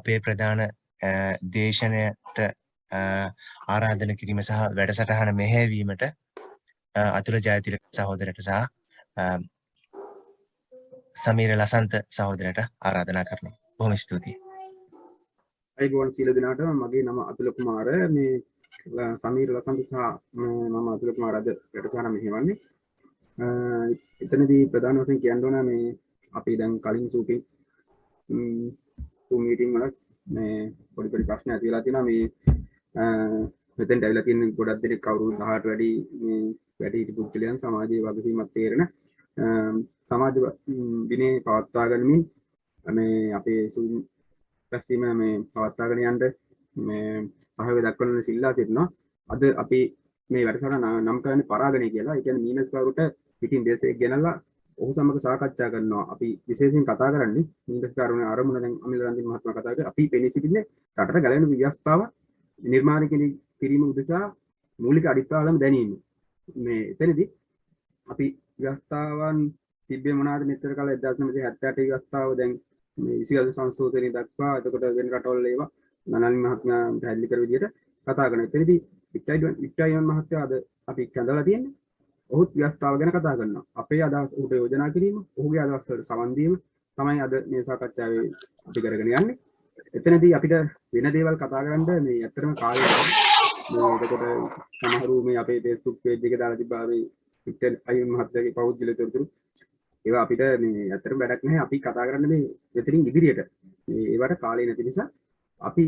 අපේ ප්‍රධාන දේශනයට ආරාධන කිරීම සහ වැඩසටහන මෙහෙයවීමට අතුල ජයතිලක සහෝදරට සහ සමීර ලසන්ත සහෝදරට ආරාධනා කරනවා. බොහොම ස්තුතියි. අයිබෝන් සීල දිනාට මගේ නම අතුල කුමාර මේ සමීර ලසන්ත සහ මම අතුල කුමාර අද වැඩසටහන මෙහෙවන්නේ. එතනදී ප්‍රධාන වශයෙන් කියන්න ඕන මේ අපි දැන් කලින් සූපින් මීටින් වල මේ පොඩි ප්‍රශ්න ඇති වෙලා තියෙනවා මේ මෙතෙන් ඇවිල්ලා තියෙන ගොඩක් දෙනෙක් කවුරු 18 වැඩි මේ වැඩි හිටි පුද්ගලයන් සමාජයේ වගකීමක් තේරෙන සමාජ දිනේ පවත්වා ගනිමින් මේ අපේ රැස්වීම මේ පවත්වාගෙන යන්න මේ සහයෝගය දක්වන සිල්ලා සිටිනවා. අද අපි මේ වැඩසටහන නම් කරන්නේ පරාගණය කියලා. ඒ කියන්නේ මීනස් කාරුට පිටින් දේශයක් ගෙනල්ලා ඔහු සමග සාකච්ඡා කරනවා. අපි විශේෂයෙන් කතා කරන්නේ මීනස් කාරුනේ ආරමුණ දැන් අමිල රන්දින මහත්මයා කතා කරේ. අපි පෙනී සිටින්නේ රටට ගැලවෙන ව්‍යවස්ථාව නිර්මාණය කිරීම උදෙසා මූලික අඩිතාලම දැනීම. මේ එතනදී අපි ව්‍යවස්ථාවන් තිබ්බේ මොනවාද මෙතර කාලේ 1978 ව්‍යවස්ථාව දැන් මේ 22 සංශෝධනය දක්වා එතකොට වෙන රටවල් ඒවා නනල් මහත්මයා පැහැදිලි කර විදිහට කතා කරනවා. එතනදී වික්ටයිවන් මහත්තයා අද අපි කැඳවලා තියෙන්නේ. ඔහුත් ව්‍යවස්ථාව ගැන කතා කරනවා. අපේ අදහස් උට යෝජනා කිරීම, ඔහුගේ අදහස් වලට සමන් දීම තමයි අද මේ සාකච්ඡාවේ අපි කරගෙන යන්නේ. එතනදී අපිට වෙන දේවල් කතා කරන්න මේ ඇත්තටම කාලය මේ එතකොට සමහරු මේ අපේ Facebook page එකේ දාලා තිබ්බා මේ වික්ටයිවන් මහත්තයාගේ පෞද්ගලික තොරතුරු ඒවා අපිට මේ ඇත්තටම වැඩක් නැහැ. අපි කතා කරන්නේ මේ මෙතනින් ඉදිරියට. මේ ඒවට කාලය නැති නිසා අපි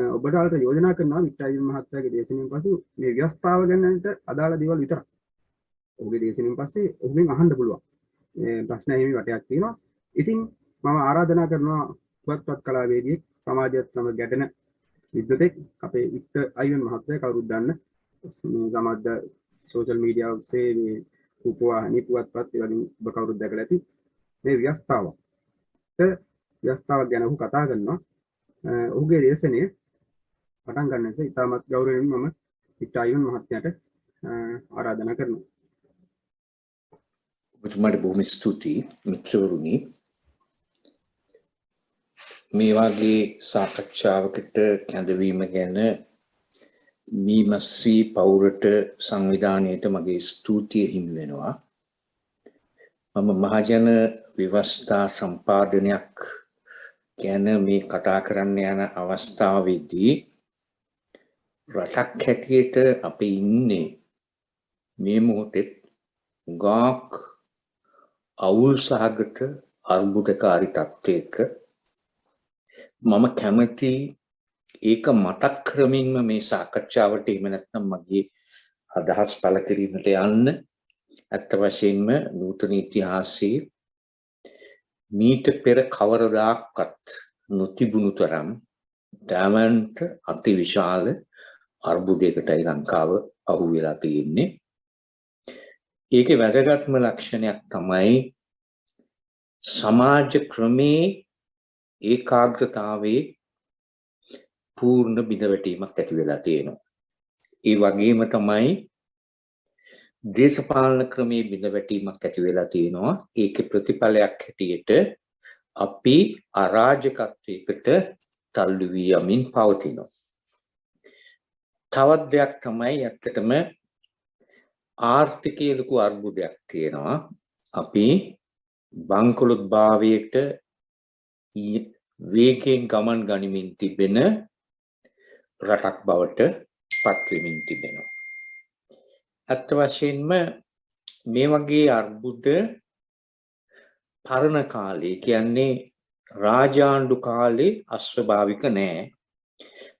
ඔබට යෝජනා කරනවා වික්ටයිවන් මහත්තයාගේ දේශනෙන් පසු මේ ව්‍යවස්ථාව ගැනට අදාළ දේවල් විතරක්. ඔහුගේ දේශනෙන් පස්සේ ඔහුගෙන් අහන්න පුළුවන්. මේ ප්‍රශ්න එහෙම වටයක් තියෙනවා. ඉතින් මම ආරාධනා කරනවා පුවත්පත් කලාවේදී සමාජයත් සමග ගැටෙන විද්වතෙක් අපේ වික්ටයිවන් මහත්තයා කවුරුත් දන්න සමාජ සෝෂල් මීඩියා ඔස්සේ මේ උපවාහනි පුවත්පත් ඒ වගේ ඔබ කවුරුත් දැකලා ඇති මේ ව්‍යවස්ථාවක් ගැන ඔහු කතා කරනවා. ඔහුගේ දේශනය පටන් ගන්න නිසා ඉතාමත් ගෞරවයෙන් මම වික්ටයිවන් මහත්මයාට ආරාධනා කරනවා. ඔබතුමාට බොහොම ස්තුතියි මිත්‍රවරුනි. මේ වගේ සාකච්ඡාවකට කැඳවීම ගැන මීමස්සී පෞරට සංවිධානයට මගේ ස්තුතිය හිමි වෙනවා. මම මහජන ව්‍යවස්ථා සම්පාදනයක් ගැන මේ කතා කරන්න යන අවස්ථාවේදී රටක් හැටියට අපි ඉන්නේ මේ මොහොතේ ගාක් අවුල් සහගත අර්බුදකාරී තත්ත්වයක. මම කැමති ඒක මතක් කරමින්ම මේ සාකච්ඡාවට එහෙම නැත්නම් මගේ අදහස් පළ කිරීමට යන්න. ඇත්ත වශයෙන්ම නූතන ඉතිහාසයේ මීට පෙර කවරදාකවත් නොතිබුණු තරම් දැවන්ත අතිවිශාල අර්බුදයකටයි ලංකාව අහු වෙලා තියෙන්නේ. ඒකේ වැදගත්ම ලක්ෂණයක් තමයි සමාජ ක්‍රමේ ඒකාග්‍රතාවයේ පූර්ණ බිඳවැටීමක් ඇති වෙලා තියෙනවා. ඒ වගේම තමයි දේශපාලන ක්‍රමයේ බිඳවැටීමක් ඇති වෙලා තියෙනවා. ඒකේ ප්‍රතිඵලයක් හැටියට අපි අරාජකත්වයකට තල්ලු වී යමින් පවතිනවා. තවත් දෙයක් තමයි ඇත්තටම ආර්ථිකයේ ලොකු අර්බුදයක් තියෙනවා. අපි බංකොලොත් භාවයට වේගයෙන් ගමන් ගනිමින් තිබෙන රටක් බවට පත්වෙමින් තිබෙනවා. ඇත්ත වශයෙන්ම මේ වගේ අර්බුද පරණ කාලේ කියන්නේ රාජාණ්ඩු කාලේ අස්වාභාවික නෑ.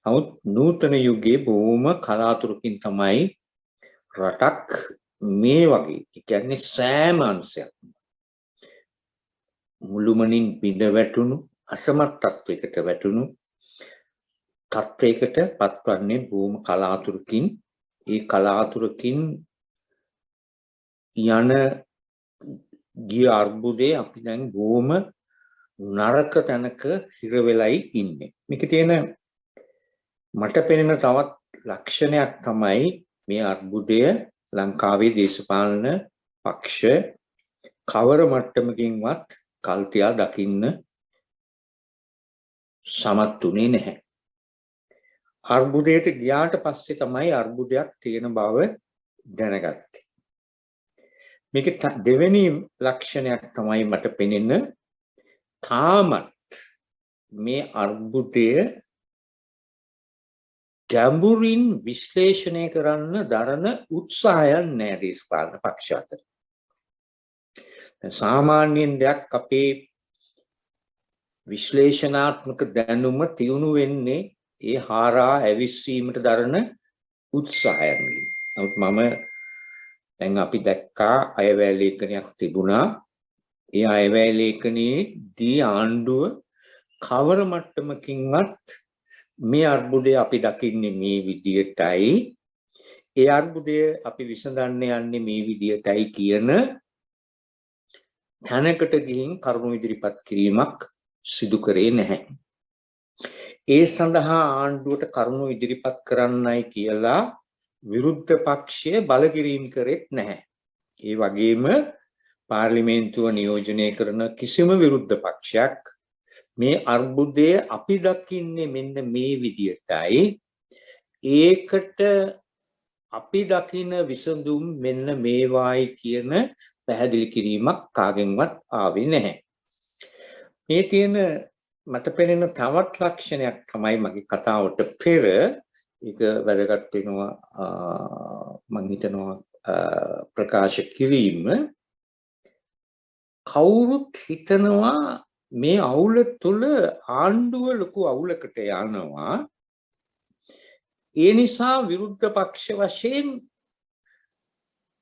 නමුත් නූතන යුගයේ බොහොම කලාතුරකින් තමයි රටක් මේ වගේ කියන්නේ සෑම අංශයක්ම මුළුමනින් බිඳ වැටුණු අසමත් තත්වයකට වැටුණු තත්වයකට පත්වන්නේ බොහොම කලාතුරකින්. ඒ කලාතුරකින් යන ගිය අර්බුදේ අපි දැන් බොහොම නරක තැනක හිර වෙලයි ඉන්නේ. මේකේ තියෙන මට පෙනෙන තවත් ලක්ෂණයක් තමයි මේ අර්බුදය ලංකාවේ දේශපාලන පක්ෂ කවර මට්ටමකින්වත් කල්තියා දකින්න සමත් වුණේ නැහැ. අර්බුදයට ගියාට පස්සේ තමයි අර්බුදයක් තියෙන බව දැනගත්තේ. මේක දෙවෙනි ලක්ෂණයක් තමයි මට පෙනෙන්නේ තාමත් මේ අර්බුදය ගැඹුරින් විශ්ලේෂණය කරන්න දරන උත්සාහයක් නැහැ දේශපාලන පක්ෂ අතර. සාමාන්‍යයෙන් දෙයක් අපේ විශ්ලේෂණාත්මක දැනුම තියුණු වෙන්නේ ඒ හාරා ඇවිස්සීමට දරන උත්සාහයෙන්. නමුත් මම දැන් අපි දැක්කා අයවැය ලේඛනයක් තිබුණා. ඒ අයවැය ලේඛනයේදී ආණ්ඩුව කවර මට්ටමකින්වත් මේ අර්බුදය අපි දකින්නේ මේ විදියටයි, ඒ අර්බුදය අපි විසඳන්න යන්නේ මේ විදියටයි කියන තැනකට ගිහින් කරුණු ඉදිරිපත් කිරීමක් සිදු කරේ නැහැ. ඒ සඳහා ආණ්ඩුවට කරුණු ඉදිරිපත් කරන්නයි කියලා විරුද්ධ පක්ෂය බලකිරීම කරෙත් නැහැ. ඒ වගේම පාර්ලිමේන්තුව නියෝජනය කරන කිසිම විරුද්ධ පක්ෂයක් මේ අර්බුදය අපි දකින්නේ මෙන්න මේ විදියටයි, ඒකට අපි දකින විසඳුම් මෙන්න මේවායි කියන පැහැදිලි කිරීමක් කාගෙන්වත් ආවේ නැහැ. මේ තියෙන මට පෙනෙන තවත් ලක්ෂණයක් තමයි මගේ කතාවට පෙර ඒක වැදගත් වෙනවා මම හිතනවා ප්‍රකාශ කිරීම. කවුරුත් හිතනවා මේ අවුල තුල ආණ්ඩුව ලොකු අවුලකට යනවා, ඒ නිසා විරුද්ධ පක්ෂ වශයෙන්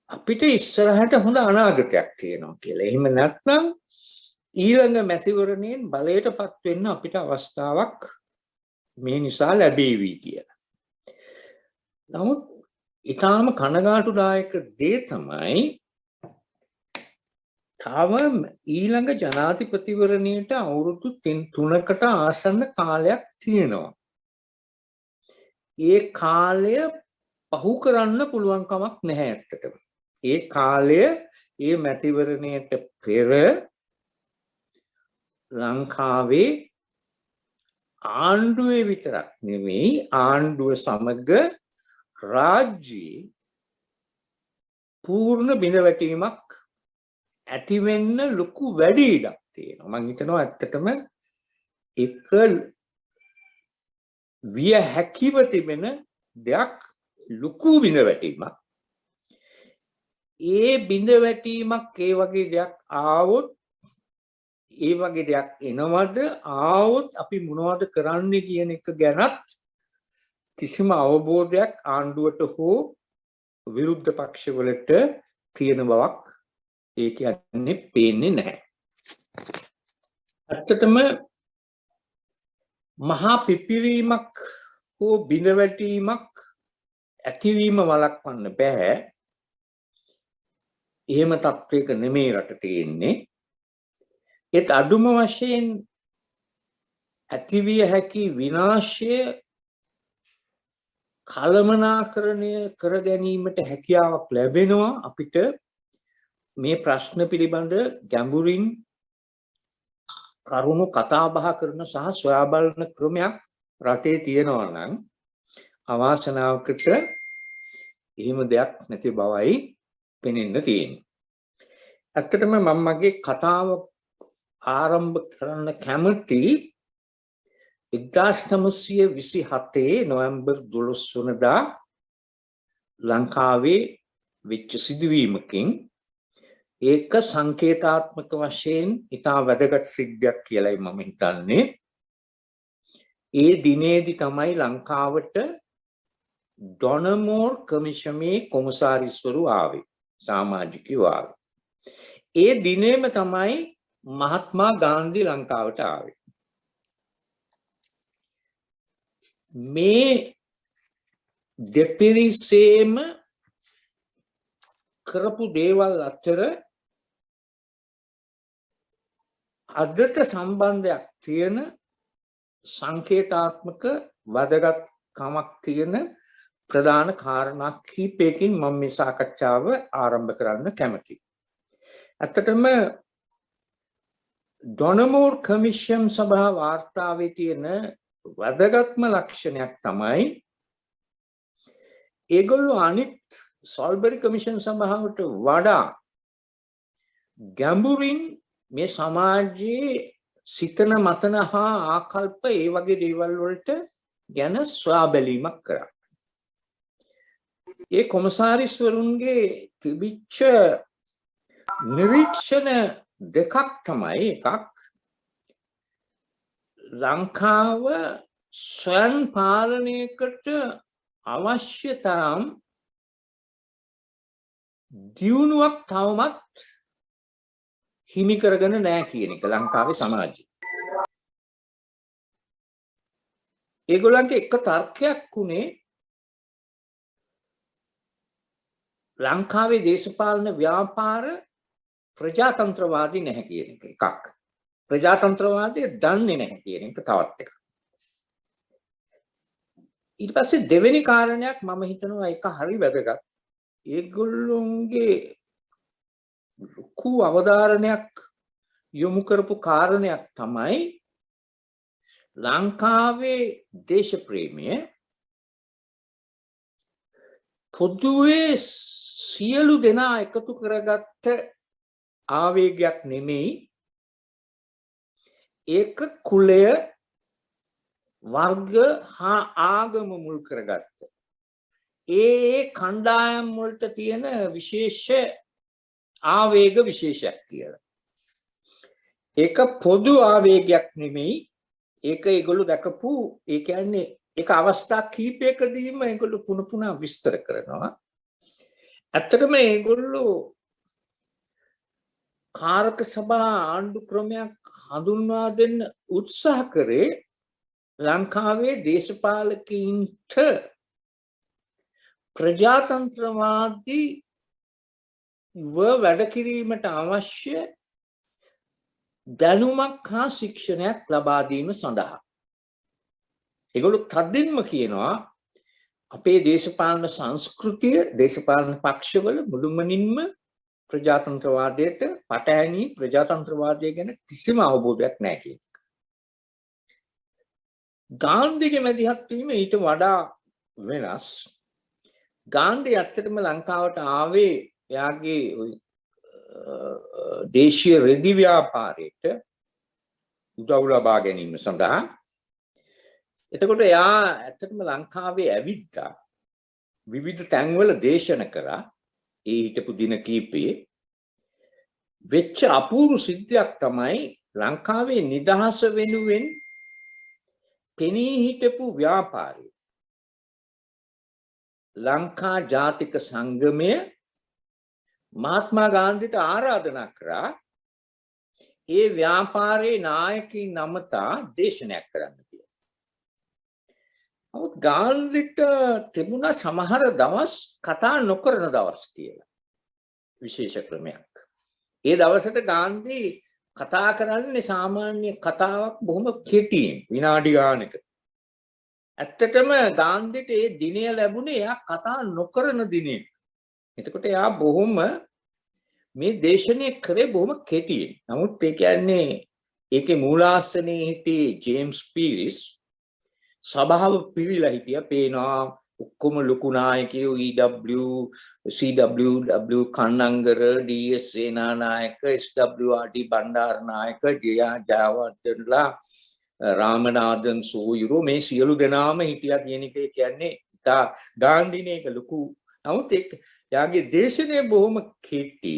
අපිට ඉස්සරහට හොඳ අනාගතයක් තියෙනවා කියලා. එහෙම නැත්නම් ඊළඟ මැතිවරණයෙන් බලයටපත් වෙන්න අපිට අවස්ථාවක් මේ නිසා ලැබෙවි කියලා. නමුත් ඊටාම කනගාටුදායක දේ තමයි තවම ඊළඟ ජනාධිපතිවරණයට අවුරුදු 3කට ආසන්න කාලයක් තියෙනවා. ඒ කාලය පහු කරන්න පුළුවන් කමක් නැහැ ඇත්තටම. ඒ කාලය ඒ මැතිවරණයට පෙර ලංකාවේ ආණ්ඩුවේ විතරක් නෙමෙයි ආණ්ඩුව සමග රාජ්‍යයේ පූර්ණ බිඳවැටීමක් ඇති වෙන්න ලොකු වැඩි ඉඩක් තියෙනවා. මම හිතනවා ඇත්තටම එක විය හැකිව තිබෙන දෙයක් ලොකු බිඳවැටීමක්. ඒ බිඳවැටීමක් ඒ වගේ දෙයක් ආවොත්, ඒ වගේ දෙයක් එනවද ආවොත් අපි මොනවද කරන්න කියන එක ගැනත් කිසිම අවබෝධයක් ආණ්ඩුවට හෝ විරුද්ධ පක්ෂවලට තියෙන බවක් ඒ කියන්නේ පේන්නේ නැහැ. ඇත්තටම මහා පිපිරීමක් හෝ බිඳවැටීමක් ඇතිවීම වළක්වන්න බෑ. එහෙම තත්වයක නෙමෙයි රට තියෙන්නේ. ඒත් අඩුම වශයෙන් ඇතිවිය හැකි විනාශය කළමනාකරණය කර ගැනීමට හැකියාවක් ලැබෙනවා අපිට මේ ප්‍රශ්න පිළිබඳ ගැඹුරින් කරුණු කතා බහ කරන සහ සොයා බලන ක්‍රමයක් රටේ තියෙනවා නම් අවාසනාවකට එහෙම දෙයක් නැති බවයි පෙනෙන්න තියෙන්නේ. ඇත්තටම මම මගේ කතාව ආරම්භ කරන්න කැමති 1927 නොවැම්බර් 12 වනදා ලංකාවේ වෙච්ච සිදුවීමකින්. ඒක සංකේතාත්මක වශයෙන් ඉතා වැදගත් සිද්ධියක් කියලායි මම හිතන්නේ. ඒ දිනේදී තමයි ලංකාවට ඩොනමෝර් කමිෂමේ කොමසාරිස්වරු ආවේ, සමාජිකයෝ ආවේ. ඒ දිනේම තමයි මහත්මා ගාන්ධි ලංකාවට ආවේ. මේ දෙපිරිසේම කරපු දේවල් අතර අදට සම්බන්ධයක් තියෙන සංකේතාත්මක වැදගත්කමක් තියෙන ප්‍රධාන කාරණා කිහිපයකින් මම මේ සාකච්ඡාව ආරම්භ කරන්න කැමතියි. ඇත්තටම ඩොනමෝර් කමිෂන් සභා වාර්තාවේ තියෙන වැදගත්ම ලක්ෂණයක් තමයි ඒගොල්ලෝ අනිත් සොල්බරි කමිෂන් සභාවට වඩා ගැඹුරින් මේ සමාජයේ සිතන මතන හා ආකල්ප ඒ වගේ දේවල් වලට ගැන සොයා බැලීමක් කරා. ඒ කොමසාරිස්වරුන්ගේ තිබිච්ච නිරීක්ෂණ දෙකක් තමයි. එකක්, ලංකාව ස්වයං පාලනයකට අවශ්‍ය තරම් දියුණුවක් තවමත් හිමි කරගෙන නැහැ කියන එක ලංකාවේ සමාජය. ඒගොල්ලන්ගේ එක තර්කයක් උනේ ලංකාවේ දේශපාලන ව්‍යාපාර ප්‍රජාතන්ත්‍රවාදී නැහැ කියන එක එකක්. ප්‍රජාතන්ත්‍රවාදය දන්නේ නැහැ කියන එක තවත් එකක්. ඊට පස්සේ දෙවෙනි කාරණයක් මම හිතනවා ඒක හරි වැදගත්. ඒගොල්ලොන්ගේ ලොකු අවධාරණයක් යොමු කරපු කාරණයක් තමයි ලංකාවේ දේශප්‍රේමය පොදුවේ සියලු දෙනා එකතු කරගත්ත ආවේගයක් නෙමෙයි. ඒක කුලය, වර්ග හා ආගම මුල් කරගත්ත ඒ කණ්ඩායම් වලට තියෙන විශේෂ ආවේග විශේෂයක් කියලා. ඒක පොදු ආවේගයක් නෙමෙයි. ඒක ඒගොල්ලෝ දැකපු, ඒ කියන්නේ ඒක අවස්ථා කීපයකදීම ඒගොල්ලෝ පුන විස්තර කරනවා. ඇත්තටම ඒගොල්ලෝ කාරක සභා ආණ්ඩු ක්‍රමයක් හඳුන්වා දෙන්න උත්සාහ කරේ ලංකාවේ දේශපාලකයින්ට ප්‍රජාතන්ත්‍රවාදී වැඩ කිරීමට අවශ්‍ය දැනුමක් හා ශික්ෂණයක් ලබා දීම සඳහා. ඒගොල්ලෝ තදින්ම කියනවා අපේ දේශපාලන සංස්කෘතිය, දේශපාලන පක්ෂවල මුළුමනින්ම ප්‍රජාතන්ත්‍රවාදයට පටහැනි, ප්‍රජාතන්ත්‍රවාදය ගැන කිසිම අවබෝධයක් නැහැ කියන එක. ගාන්ධිගේ මැදිහත් වීම ඊට වඩා වෙනස්. ගාන්ධි ඇත්තටම ලංකාවට ආවේ එයාගේ දේශීය රෙදි ව්‍යාපාරයට උදව් ලබා ගැනීම සඳහා. එතකොට එයා ඇත්තටම ලංකාවේ ඇවිත්තා විවිධ තැන්වල දේශන කරා. ඒ හිටපු දින කීපේ වෙච්ච අපූර්ව සිද්ධියක් තමයි ලංකාවේ නිදහස වෙනුවෙන් පෙනී හිටපු ව්‍යාපාරය ලංකා ජාතික සංගමය මහත්මා ගාන්ධිට ආරාධනා කරා ඒ ව්‍යාපාරයේ නායකයින් නමතා දේශනයක් කරන්න කියලා. නමුත් ගාන්ධිට තිබුණා සමහර දවස් කතා නොකරන දවස් කියලා විශේෂ ක්‍රමයක්. ඒ දවසට ගාන්ධි කතා කරන්නේ සාමාන්‍ය කතාවක් බොහොම කෙටියෙන් විනාඩි ගානක. ඇත්තටම ගාන්ධිට ඒ දිනය ලැබුණේ එයා කතා නොකරන දිනේ. එතකොට එයා බොහොම මේ දේශනය කරේ බොහොම කෙටියෙන්. නමුත් ඒ කියන්නේ ඒකේ මූලාසනයේ හිටියේ ජේම්ස් පීරිස් සභාව පිරිලා හිටියා. පේනවා ඔක්කොම ලොකු නායකයෝ CW Kannangara, DS Senanayake, SWRD Bandaranaike, ජයවර්ධනලා, Ramanathan සෝයුරු මේ සියලු දෙනාම හිටියා කියන එක කියන්නේ ඉතා ගාන්ධිනේ එක ලොකු. නමුත් එයාගේ දේශනය බොහොම කෙටි.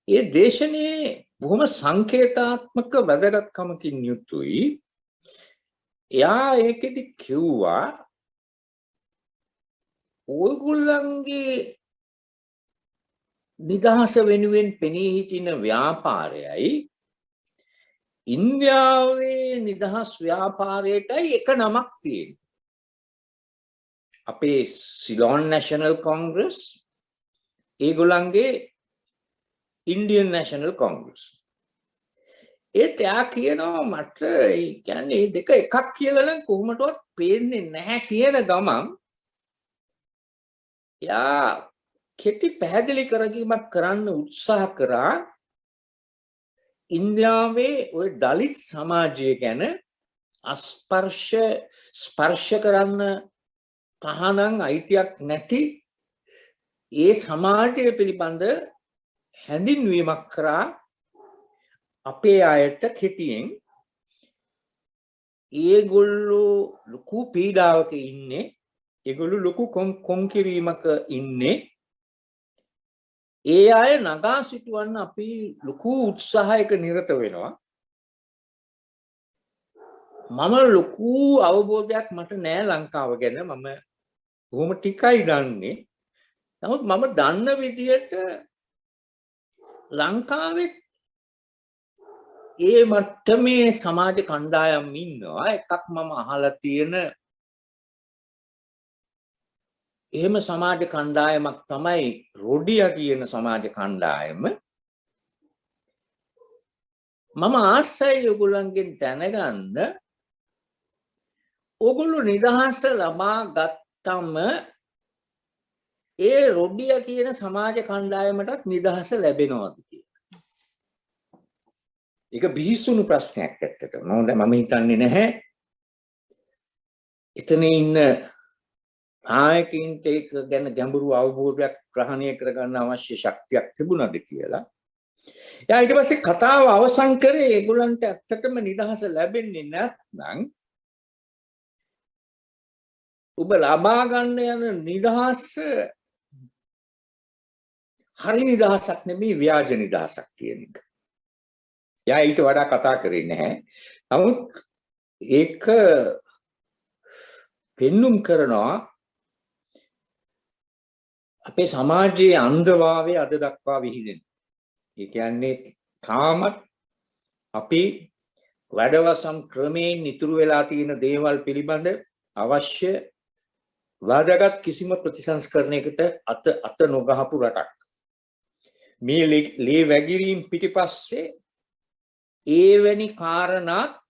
ඒ දේශනේ බොහොම සංකේතාත්මක වැදගත්කමකින් යුතුයි. එයා ඒකෙදි කිව්වා ඔයගොල්ලන්ගේ නිදහස වෙනුවෙන් පෙනී සිටින ව්‍යාපාරයයි ඉන්දියාවේ නිදහස් ව්‍යාපාරයටයි එක නමක් තියෙනවා. අපේ සිලෝන් නැෂනල් කොංග්‍රස්, ඒගොල්ලන්ගේ ඉන්දියන් නැෂනල් කොංග්‍රස්. ඒත් එයා කියනවා මට කියන්නේ මේ දෙක එකක් කියලා නම් කොහොමදවත් පේන්නේ නැහැ කියන ගමන් එයා කෙටි පැහැදිලි කරගීමක් කරන්න උත්සාහ කරා. ඉන්දියාවේ ඔය දලිත් සමාජය ගැන ස්පර්ශ කරන්න තහනම් අයිතියක් නැති ඒ සමාජය පිළිබඳ හැඳින්වීමක් කරා අපේ අයට කෙටියෙන් ඒගොල්ලෝ ලොකු පීඩාවක ඉන්නේ ඒගොල්ලෝ ලොකු කොන්කිරීමක ඉන්නේ ඒ අය නගා සිටවන්න අපි ලොකු උත්සාහයක නිරත වෙනවා මම ලොකු අවබෝධයක් මට නෑ ලංකාව ගැන මම බොහොම ටිකයි දන්නේ නමුත් මම දන්න විදියට ලංකාවේ ඒ මට්ටමේ සමාජ කණ්ඩායම් ඉන්නවා එකක් මම අහලා තියෙන එහෙම සමාජ කණ්ඩායමක් තමයි රොඩියා කියන සමාජ කණ්ඩායම මම ආසයි ඔයගොල්ලන්ගෙන් දැනගන්න ඔයගොල්ලෝ නිදහස ලබා ගත්තම ඒ රොඩියා කියන සමාජ කණ්ඩායමටත් නිදහස ලැබෙනවද කියලා ඒක බිහිසුණු ප්‍රශ්නයක් ඇත්තට මම හිතන්නේ නැහැ එතන ඉන්න නායකින්ට ඒක ගැන ගැඹුරු අවබෝධයක් ග්‍රහණය කරගන්න අවශ්‍ය ශක්තියක් තිබුණාද කියලා. එයා ඊට පස්සේ කතාව අවසන් කරේ ඒගොල්ලන්ට ඇත්තටම නිදහස ලැබෙන්නේ නැත්නම් ඔබ ලබා ගන්න යන නිදහස හරි නිදහසක් නෙමෙයි ව්‍යාජ නිදහසක් කියන එක. එයා ඊට වඩා කතා කරේ නැහැ. නමුත් ඒක පෙන්눔 කරනවා අපේ සමාජයේ අන්ධභාවය අද දක්වා විහිදෙන. ඒ කියන්නේ තාමත් අපි වැඩවසම් ක්‍රමයෙන් ඉතුරු වෙලා තියෙන දේවල් පිළිබඳ අවශ්‍ය වැදගත් කිසිම ප්‍රතිසංස්කරණයකට අත නොගහපු රටක්. මේ ලේ වැගිරීම් පිටිපස්සේ ඒවැනි කාරණාත්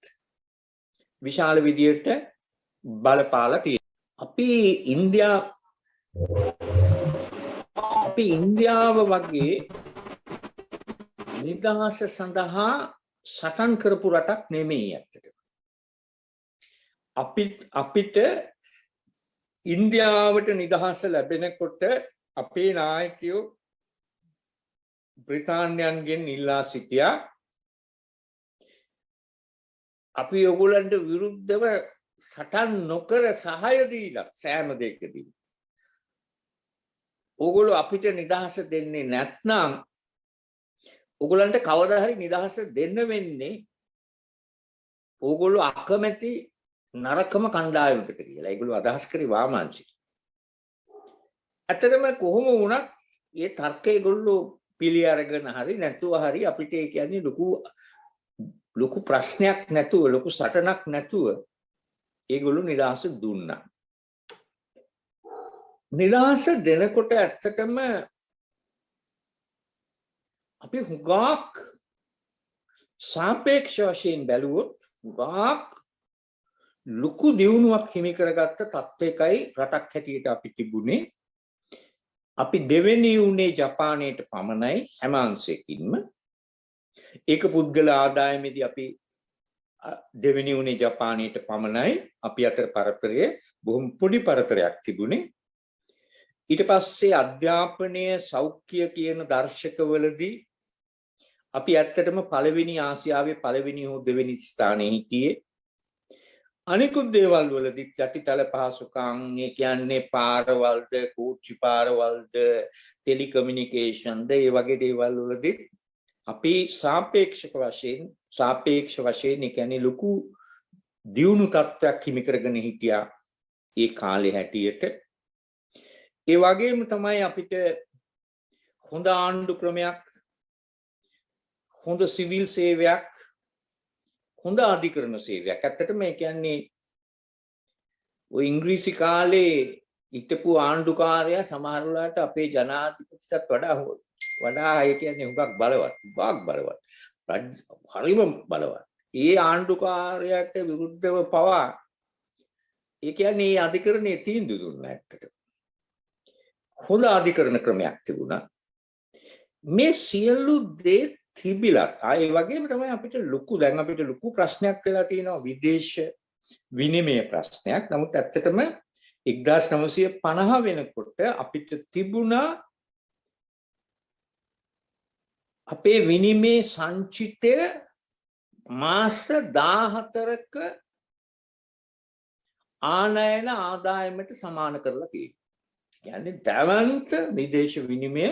විශාල විදියට බලපාලා තියෙනවා. අපි ඉන්දියාව වගේ නිදහස සඳහා සටන් කරපු රටක් නෙමෙයි ඇත්තට. අපිට ඉන්දියාවට නිදහස ලැබෙනකොට අපේ නායකයෝ බ්‍රිතාන්‍යයන්ගෙන් ඉල්ලා සිටියා අපි ඔයගොල්ලන්ට විරුද්ධව සටන් නොකර සහාය දීලා සෑම දෙයකදී ඕගොල්ලෝ අපිට නිදහස දෙන්නේ නැත්නම් ඕගොල්ලන්ට කවදා හරි නිදහස දෙන්න වෙන්නේ ඕගොල්ලෝ අකමැති නරකම කණ්ඩායමකට කියලා. ඒගොල්ලෝ අදහස් කරේ වාමාංශික. ඇත්තටම කොහොම වුණත් මේ තර්කය ඒගොල්ලෝ පිළි අරගෙන හරි නැතුව හරි අපිට ඒ කියන්නේ ලොකු ප්‍රශ්නයක් නැතුව ලොකු සටනක් නැතුව ඒගොල්ලෝ නිදහස දුන්නා. නිදහස දෙනකොට ඇත්තටම අපි හුඟක් සාපේක්ෂ වශයෙන් බැලුවොත් හුඟක් ලොකු දියුණුවක් හිමි කරගත්ත තත්ත්වයකයි රටක් හැටියට අපි තිබුණේ. අපි දෙවෙනි උනේ ජපානයට පමණයි හැම අංශයකින්ම. ඒක පුද්ගල ආදායමේදී අපි දෙවෙනි උනේ ජපානයට පමණයි. අපි අතර පරතරය බොහොම පොඩි පරතරයක් තිබුණේ. ඊට පස්සේ අධ්‍යාපනය සෞඛ්‍ය කියන දර්ශකවලදී අපි ඇත්තටම පළවෙනි ආසියාවේ පළවෙනි හෝ දෙවෙනි ස්ථානයේ හිටියේ. අනිකුත් දේවල් වලදී යටිතල පහසුකම් ඒ කියන්නේ පාරවල්ද කෝච්චි පාරවල්ද ටෙලිකමියුනිකේෂන්ද ඒ වගේ දේවල් වලදී අපි සාපේක්ෂ වශයෙන් ඒ කියන්නේ ලොකු දියුණු තත්ත්වයක් හිමි කරගෙන හිටියා ඒ කාලේ හැටියට. ඒ වගේම තමයි අපිට හොඳ ආණ්ඩු ක්‍රමයක් හොඳ සිවිල් සේවයක් හොඳ අධිකරණ සේවයක්. ඇත්තටම මේ කියන්නේ ඔය ඉංග්‍රීසි කාලේ හිටපු ආණ්ඩුකාරයා සමහර වෙලාවට අපේ ජනාධිපතිටත් වඩා ඒ කියන්නේ හුඟක් බලවත්. හරිම බලවත්. ඒ ආණ්ඩුකාරයාට විරුද්ධව පවා ඒ කියන්නේ මේ අධිකරණයේ තීන්දුව දුන්නා ඇත්තට. හොඳ අධිකරණ ක්‍රමයක් තිබුණා. මේ සියලු දේ තිබිලත් ඒ වගේම තමයි අපිට ලොකු ප්‍රශ්නයක් වෙලා තියෙනවා විදේශ විනිමය ප්‍රශ්නයක්. නමුත් ඇත්තටම 1950 වෙනකොට අපිට තිබුණා අපේ විනිමය සංචිතය මාස 14ක ආනයන ආදායමට සමාන කරලා තියෙනවා. කියන්නේ දැවන්ත විදේශ විනිමය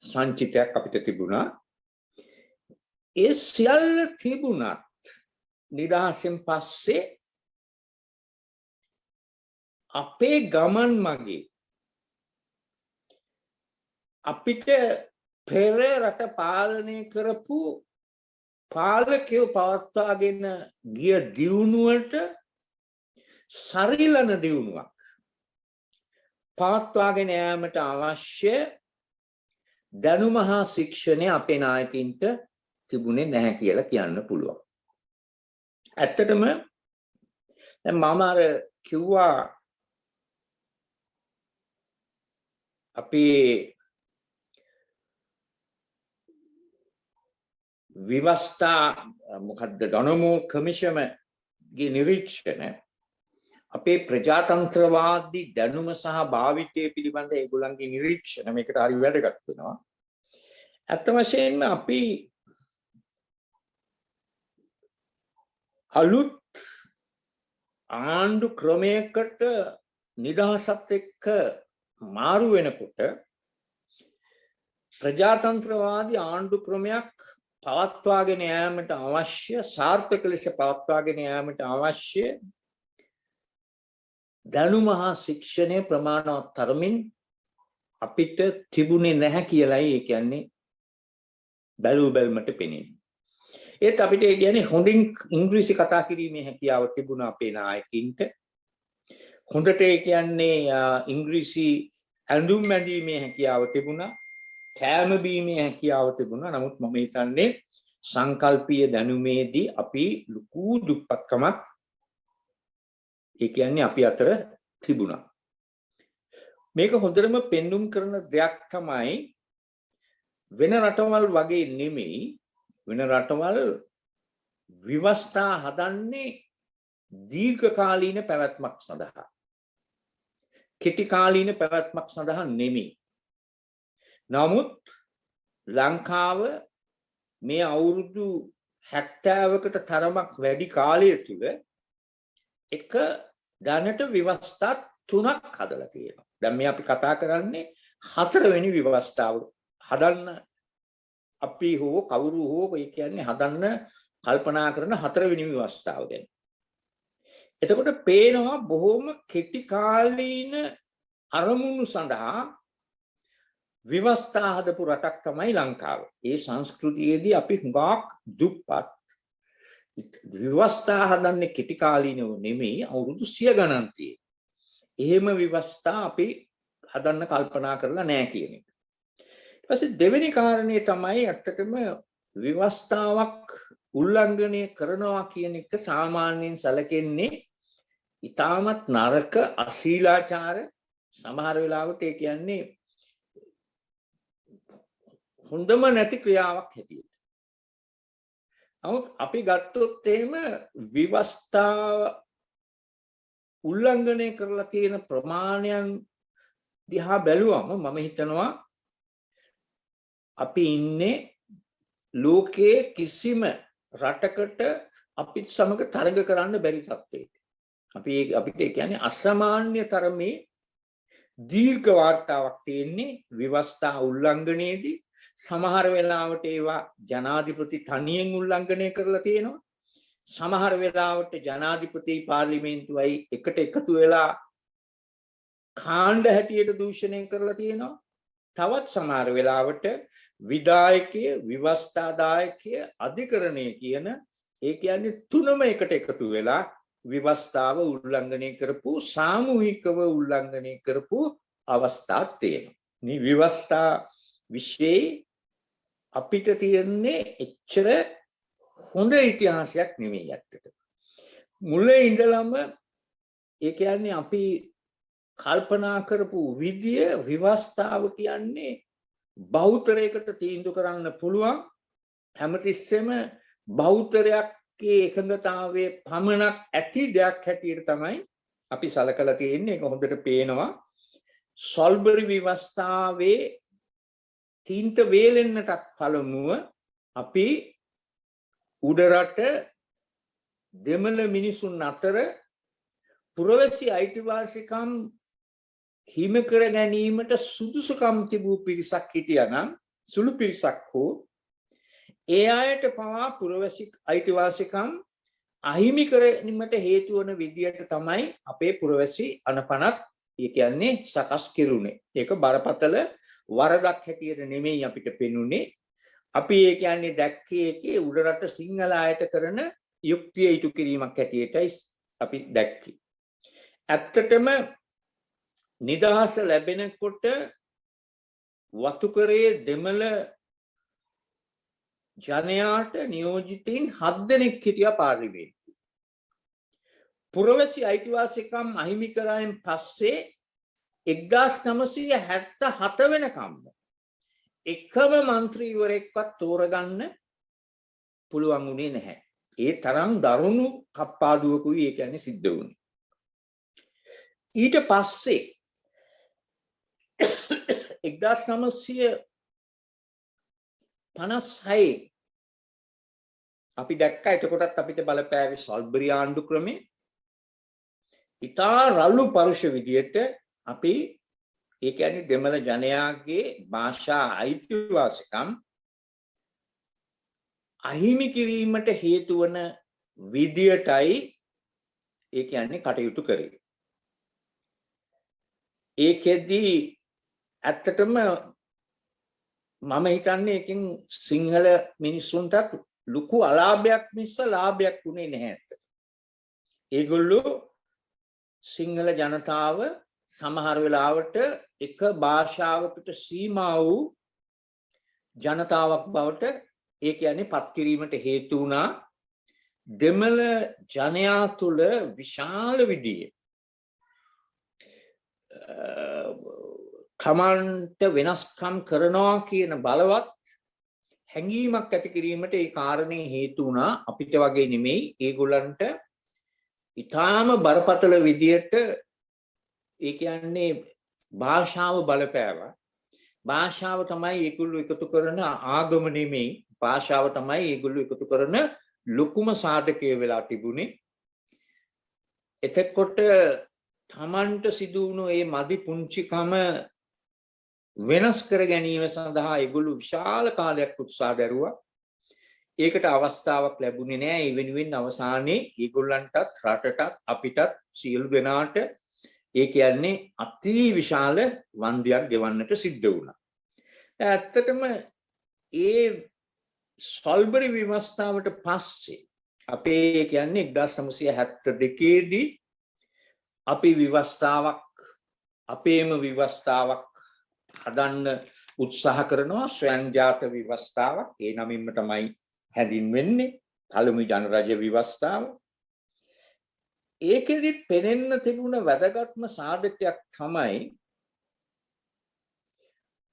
සංචිතයක් අපිට තිබුණා. ඒ සියල්ල තිබුණත් නිදහසෙන් පස්සේ අපේ ගමන් මගේ අපිට පෙර රට පාලනය කරපු පාලකයෝ පවත්වාගෙන ගිය දියුණුවට සරිලන දියුණුවක් පවත්වාගෙන යාමට අවශ්‍ය දැනුම හා ශික්ෂණය අපේ නායකින්ට තිබුණේ නැහැ කියලා කියන්න පුළුවන්. ඇත්තටම දැන් මම අර කිව්වා අපි විවස්ථා මොකද්ද ඩොනමෝ කමිෂමගේ නිරීක්ෂණ අපේ ප්‍රජාතන්ත්‍රවාදී දැනුම සහ භාවිතය පිළිබඳ ඒගොල්ලන්ගේ නිරීක්ෂණ මේකට හරි වැදගත් වෙනවා. ඇත්ත වශයෙන්ම අපි අලුත් ආණ්ඩු ක්‍රමයකට නිදහසත් එක්ක මාරු වෙනකොට ප්‍රජාතන්ත්‍රවාදී ආණ්ඩු ක්‍රමයක් පවත්වාගෙන යාමට අවශ්‍ය සාර්ථක ලෙස පවත්වාගෙන යාමට අවශ්‍ය දැනුම හා ශික්ෂණය ප්‍රමාණවත් තරමින් අපිට තිබුණේ නැහැ කියලායි ඒ කියන්නේ බැලු බැලමට පෙනෙන්නේ. ඒත් අපිට ඒ කියන්නේ හොඳින් ඉංග්‍රීසි කතා කිරීමේ හැකියාව තිබුණා අපේ නායකින්ට. හොඳට ඒ කියන්නේ ඉංග්‍රීසි ඇඳුම් ඇඳීමේ හැකියාව තිබුණා. කෑම බීමේ හැකියාව තිබුණා. නමුත් මම හිතන්නේ සංකල්පීය දැනුමේදී අපි ලොකු දුප්පත්කමක් ඒ කියන්නේ අපි අතර තිබුණා. මේක හොඳටම පෙන්눔 කරන දෙයක් තමයි වෙන රටවල් වගේ නෙමෙයි වෙන රටවල් විවස්ථා හදන්නේ දීර්ඝකාලීන පැවැත්මක් සඳහා. කෙටි කාලීන පැවැත්මක් සඳහා නෙමෙයි. නමුත් ලංකාව මේ අවුරුදු 70කට තරමක් වැඩි කාලය තුල එක දැනට විවස්ථා 3ක් හදලා තියෙනවා. දැන් මේ අපි කතා කරන්නේ 4 වෙනි විවස්ථාව හදන්න අපි හෝ කවුරු හෝ ඒ කියන්නේ හදන්න කල්පනා කරන 4 වෙනි විවස්ථාව ගැන. එතකොට පේනවා බොහොම කෙටි කාලීන අරමුණු සඳහා විවස්ථා හදපු රටක් තමයි ලංකාව. ඒ සංස්කෘතියේදී අපි හුඟක් දුප්පත්. විවස්ථා හදන්නේ කෙටි කාලීනව නෙමෙයි අවුරුදු 100 ගණන් තියෙන. එහෙම විවස්ථා අපි හදන්න කල්පනා කරලා නැහැ කියන එක. ඊට පස්සේ දෙවෙනි කාරණේ තමයි ඇත්තටම විවස්ථාවක් උල්ලංඝනය කරනවා කියන එක සාමාන්‍යයෙන් සැලකෙන්නේ ඊටමත් නරක අශීලාචාර සමහර වෙලාවට ඒ කියන්නේ හොඳම නැති ක්‍රියාවක් හැටියට. නමුත් අපි ගත්තොත් එහෙම විවස්ථාව උල්ලංඝනය කරලා තියෙන ප්‍රමාණයන් දිහා බැලුවම මම හිතනවා අපි ඉන්නේ ලෝකයේ කිසිම රටකට අපිත් සමග තරඟ කරන්න බැරි තත්ත්වයක. අපිට කියන්නේ අසමාන්‍ය තරමේ දීර්ඝ වාර්තාවක් තියෙන්නේ විවස්ථා උල්ලංඝනයේදී. සමහර වෙලාවට ඒවා ජනාධිපති තනියෙන් උල්ලංඝනය කරලා තියෙනවා. සමහර වෙලාවට ජනාධිපති පාර්ලිමේන්තුවයි එකට එකතු වෙලා කාණ්ඩ හැටියට දූෂණය කරලා තියෙනවා. තවත් සමහර වෙලාවට විධායකය විවස්ථාදායකය අධිකරණය කියන ඒ කියන්නේ තුනම එකට එකතු වෙලා විවස්ථාව උල්ලංඝනය කරපු සාමූහිකව උල්ලංඝනය කරපු අවස්ථාවක් තියෙනවා. මේ විවස්ථා විශ්ේ අපිට තියෙන්නේ එච්චර හොඳ ඉතිහාසයක් නෙමෙයි ඇත්තට. මුලින් ඉඳලම ඒ කියන්නේ අපි කල්පනා කරපු විදිය විවස්ථාව කියන්නේ බහුතරයකට තීන්දුව කරන්න පුළුවන් හැමතිස්සෙම බෞද්ධරයක්ගේ එකඟතාවයේ පමණක් ඇති දෙයක් හැටියට තමයි අපි සලකලා තියෙන්නේ. ඒක හොඳට පේනවා. සොල්බරි විවස්ථාවේ තීන්ත වේලෙන්නටත් පළමුව අපි උඩරට දෙමළ මිනිසුන් අතර පුරවැසි අයිතිවාසිකම් හිම කර ගැනීමට සුදුසුකම් තිබූ පිරිසක් හිටියනම් සුළු පිරිසක් හෝ ඒ අයට පවා පුරවැසි අයිතිවාසිකම් අහිමි කරගැනීමට හේතු වන විදියට තමයි අපේ පුරවැසි අනපනත් ඒ කියන්නේ සකස් කෙරුණේ. ඒක බරපතල වරදක් හැටියට නෙමෙයි අපිට පෙනුනේ. අපි ඒ කියන්නේ දැක්කේ ඒකේ උඩරට සිංහල අයට කරන යුක්තිය ඉටු කිරීමක් හැටියටයි අපි දැක්කේ. ඇත්තටම නිදහස ලැබෙනකොට වතුකරයේ දෙමළ ජනයාට නියෝජිතයින් 7 දෙනෙක් හිටියා පාර්ලිමේන්තුවේ. පුරවැසි අයිතිවාසිකම් අහිමි කරායින් පස්සේ 1977 වෙනකම්ම එකම മന്ത്രിවරයෙක්වත් තෝරගන්න පුළුවන් වුණේ නැහැ. ඒ තරම් දරුණු කප්පාදුවකුයි ඒ කියන්නේ සිද්ධ වුණේ. ඊට පස්සේ 1956 අපි දැක්කා එතකොටත් අපිට බලපෑවේ සොල්බරි ආණ්ඩු ක්‍රමේ. ඉතා රළු පරුෂ විදියට අපි ඒ කියන්නේ දෙමළ ජනයාගේ භාෂා අයිතිවාසිකම් අහිමි කිරීමට හේතු වන විදියටයි ඒ කියන්නේ කටයුතු කරේ. ඒකෙදී ඇත්තටම මම හිතන්නේ එකෙන් සිංහල මිනිස්සුන්ටත් ලොකු අලාභයක් මිස ලාභයක් වුණේ නැහැ ඇත්තට. ඒගොල්ලෝ සිංහල ජනතාව සමහර වෙලාවට එක භාෂාවකට සීමා වූ ජනතාවක් බවට ඒ කියන්නේ පත් කිරීමට හේතු වුණා. දෙමළ ජනයා තුළ විශාල විදියේ තමන්ට වෙනස්කම් කරනවා කියන බලවත් හැඟීමක් ඇති කිරීමට ඒ කාරණේ හේතු වුණා. අපිට වගේ නෙමෙයි ඒගොල්ලන්ට ඊටාම බරපතල විදියට ඒ කියන්නේ භාෂාව බලපෑවා. භාෂාව තමයි ඒගොල්ලෝ එකතු කරන ආගම නෙමෙයි. භාෂාව තමයි ඒගොල්ලෝ එකතු කරන ලොකුම සාධකය වෙලා තිබුණේ. එතකොට තමන්ට සිදු වුණු මේ මදි පුංචිකම වෙනස් කර ගැනීම සඳහා ඒගොල්ලෝ විශාල කාලයක් උත්සාහ දරුවා. ඒකට අවස්ථාවක් ලැබුණේ නැහැ. ඒ වෙනුවෙන් අවසානයේ ඒගොල්ලන්ටත් රටටත් අපිටත් සියලු දෙනාට ඒ කියන්නේ අති විශාල වන්දියක් ගෙවන්නට සිද්ධ වුණා. ඇත්තටම ඒ සොල්බරි විවස්ථාවට පස්සේ අපේ කියන්නේ 1972 දී අපි විවස්ථාවක් අපේම විවස්ථාවක් හදන්න උත්සාහ කරනවා. ස්වයංජාත විවස්ථාවක්. ඒ නමින්ම තමයි හැදින්වෙන්නේ පළමු ජනරජ විවස්ථාව. ඒකෙදිත් පෙනෙන්න තිබුණ වැදගත්ම සාධකයක් තමයි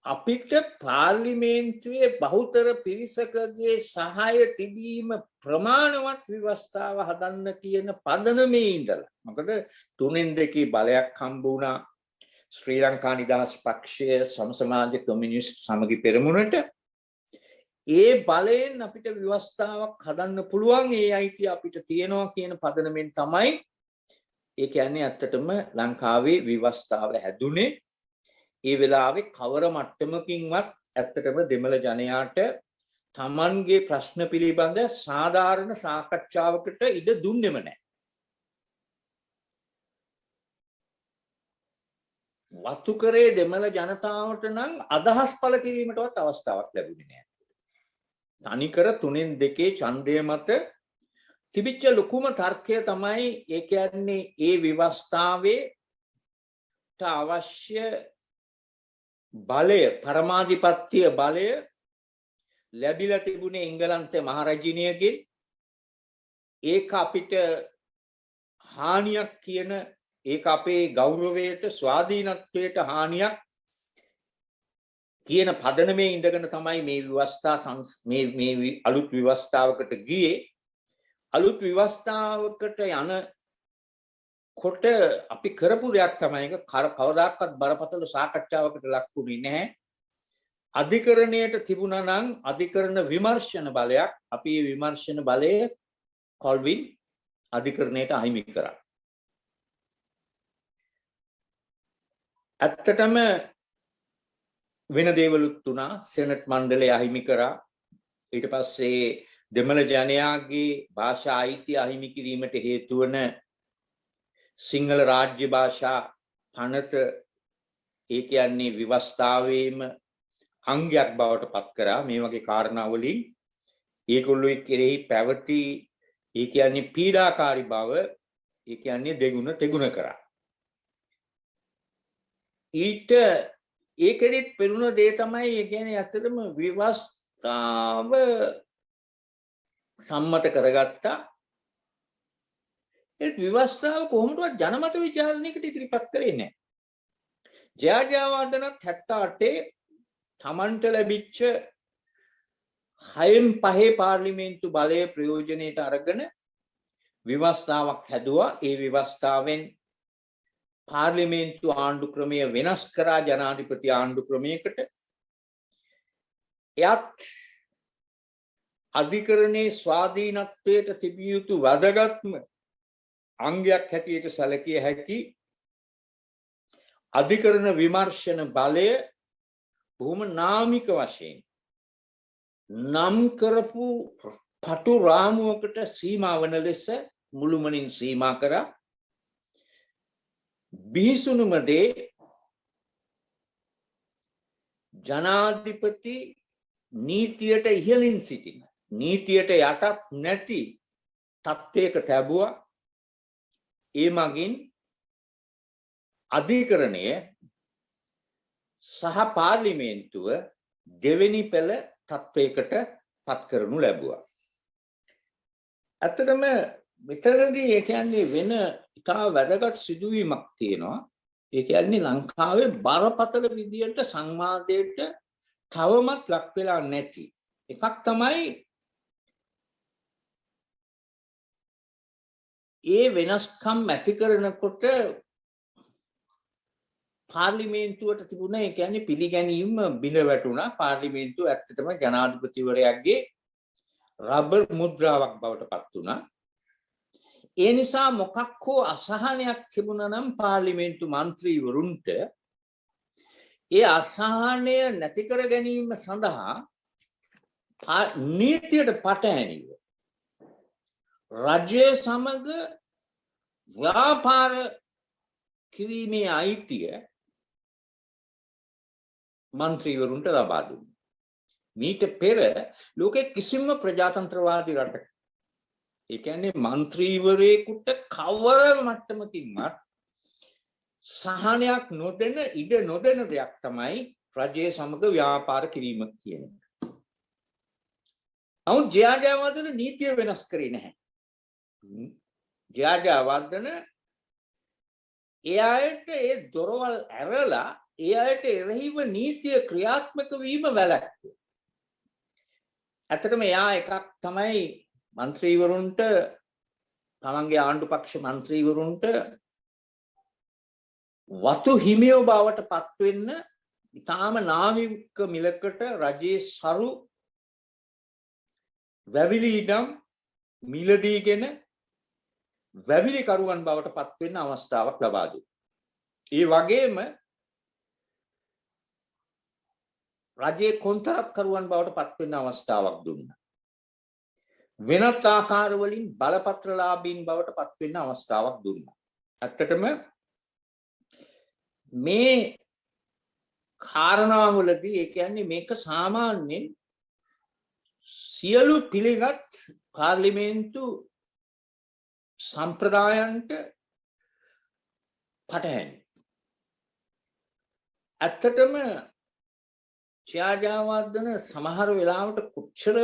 අපිට පාර්ලිමේන්තුවේ බහුතර පිරිසකගේ සහාය තිබීම ප්‍රමාණවත් විවස්ථාව හදන්න කියන පදනමේ ඉඳලා. මොකද 3-2 බලයක් හම්බ වුණා ශ්‍රී ලංකා නිදහස් පක්ෂය සමසමාජ කොමියුනිස්ට් සමගි පෙරමුණට. ඒ බලයෙන් අපිට විවස්ථාවක් හදන්න පුළුවන් ඒ අයිතිය අපිට තියෙනවා කියන පදනමෙන් තමයි ඒ කියන්නේ ඇත්තටම ලංකාවේ විවස්ථාව හැදුනේ. ඒ වෙලාවේ කවර මට්ටමකින්වත් ඇත්තටම දෙමළ ජනයාට තමන්ගේ ප්‍රශ්න පිළිබඳ සාධාරණ සාකච්ඡාවකට ඉඩ දුන්නෙම නැහැ. වතුකරේ දෙමළ ජනතාවට නම් අදහස් පළ කිරීමටවත් අවස්ථාවක් ලැබුණේ නැහැ. තනිකර 3-2 ඡන්දය මත තිබිච්ච ලොකුම තර්කය තමයි ඒ කියන්නේ ඒ විවස්ථාවේට අවශ්‍ය බලය පරමාධිපත්‍ය බලය ලැබිලා තිබුණේ එංගලන්ත මහරජිනියගෙන්. ඒක අපිට හානියක් කියන ඒක අපේ ගෞරවයට ස්වාධීනත්වයට හානියක්. කියන පදනමේ ඉඳගෙන තමයි මේ ව්‍යවස්ථා මේ අලුත් ව්‍යවස්ථාවකට ගියේ. අලුත් ව්‍යවස්ථාවකට යන කොට අපි කරපු දෙයක් තමයි ඒක කවදාකවත් බරපතල සාකච්ඡාවකට ලක්ුනේ නැහැ. අධිකරණයට තිබුණා නම් අධිකරණ විමර්ශන බලයක් අපි මේ විමර්ශන බලය කොල්වින් අධිකරණයට අහිමි කරා. ඇත්තටම වෙන දේවලුත් තුනා සෙනට් මණ්ඩලය අහිමි කරා. ඊට පස්සේ දෙමළ ජනයාගේ භාෂා අයිතිය අහිමි කිරීමට හේතු වන සිංහල රාජ්‍ය භාෂා පනත ඒ කියන්නේ ව්‍යවස්ථාවේම අංගයක් බවට පත් කරා. මේ වගේ කාරණා වලින් ඒගොල්ලෝ කෙරෙහි පැවති ඒ කියන්නේ පීඩාකාරී බව ඒ කියන්නේ දෙගුණ තෙගුණ කරා. ඊට ඒකෙදිත් පෙරුණ දේ තමයි ඒ කියන්නේ ඇත්තටම ව්‍යවස්ථාව සම්මත කරගත්තා. ඒ ව්‍යවස්ථාව කොහොමදවත් ජනමත විචාරණයකට ඉදිරිපත් කරේ නැහැ. ජයජයවර්ධනත් 78 තමන්ට ලැබිච්ච 6/5 පාර්ලිමේන්තු බලය ප්‍රයෝජනයට අරගෙන ව්‍යවස්ථාවක් හැදුවා. ඒ ව්‍යවස්ථාවෙන් පාර්ලිමේන්තු ආණ්ඩු ක්‍රමය වෙනස් කරා ජනාධිපති ආණ්ඩු ක්‍රමයකට. එයත් අධිකරණයේ ස්වාධීනත්වයට තිබිය යුතු වැදගත්ම අංගයක් හැටියට සැලකිය හැකි අධිකරණ විමර්ශන බලය බොහොම නාමික වශයෙන් නම් කරපු පටු රාමුවකට සීමා වන ලෙස මුළුමනින් සීමා කරා. බිහිසුණුම දේ ජනාධිපති නීතියට ඉහළින් සිටින නීතියට යටත් නැති තත්ත්වයක තැබුවා. ඒ මගින් අධිකරණය සහ පාර්ලිමේන්තුව දෙවෙනි පෙළ තත්ත්වයකට පත් කරනු ලැබුවා. ඇත්තටම මෙතනදී ඒ කියන්නේ වෙන ඉතා වැදගත් සිදුවීමක් තියෙනවා. ඒ කියන්නේ ලංකාවේ බරපතල විදියට සංවාදයට තවමත් ලක් වෙලා නැති එකක් තමයි ඒ වෙනස්කම් ඇති කරනකොට පාර්ලිමේන්තුවට තිබුණ ඒ කියන්නේ පිළිගැනීම බිඳ වැටුණා. පාර්ලිමේන්තුව ඇත්තටම ජනාධිපතිවරයාගේ රබර් මුද්‍රාවක් බවට පත් වුණා. ඒ නිසා මොකක් හෝ අසහනයක් තිබුණා නම් පාර්ලිමේන්තු මන්ත්‍රීවරුන්ට ඒ අසහනය නැති කර ගැනීම සඳහා නීතියට පටහැනිව රජය සමග ව්‍යාපාර කිරීමේ අයිතිය මන්ත්‍රීවරුන්ට ලබා දුන්නා. මීට පෙර ලෝකේ කිසිම ප්‍රජාතන්ත්‍රවාදී රටක ඒ කියන්නේ මන්ත්‍රීවරයෙකුට කවර මට්ටමකින්වත් සහනයක් නොදෙන ඉඩ නොදෙන දෙයක් තමයි රජයේ සමග ව්‍යාපාර කිරීම කියන එක. නමුත් ජයජයවර්ධන නීතිය වෙනස් කරේ නැහැ. ජයජයවර්ධන එයාට ඒ දොරවල් ඇරලා එයාට එරෙහිව නීතිය ක්‍රියාත්මක වීම වැළැක්වුවා. ඇත්තටම එයා එකක් තමයි මන්ත්‍රීවරුන්ට තමන්ගේ ආණ්ඩු පක්ෂ මන්ත්‍රීවරුන්ට වතු හිමියෝ බවට පත් වෙන්න ඉතාම නාමික මිලකට රජයේ සරු වැවිලි ඉඩම් මිලදීගෙන වැවිලිකරුවන් බවට පත් වෙන්න අවස්ථාවක් ලබා දුන්නා. ඒ වගේම රජයේ කොන්ත්‍රාත්කරුවන් බවට පත් වෙන්න අවස්ථාවක් දුන්නා. වෙනත් ආකාරවලින් බලපත්‍රලාභීන් බවට පත් වෙන්න අවස්ථාවක් දුන්නා. ඇත්තටම මේ කාරණාවලදී ඒ කියන්නේ මේක සාමාන්‍යයෙන් සියලු පිළිගත් පාර්ලිමේන්තු සම්ප්‍රදායන්ට පටහැනි. ඇත්තටම ජයජයවර්ධන සමහර වෙලාවට කොච්චර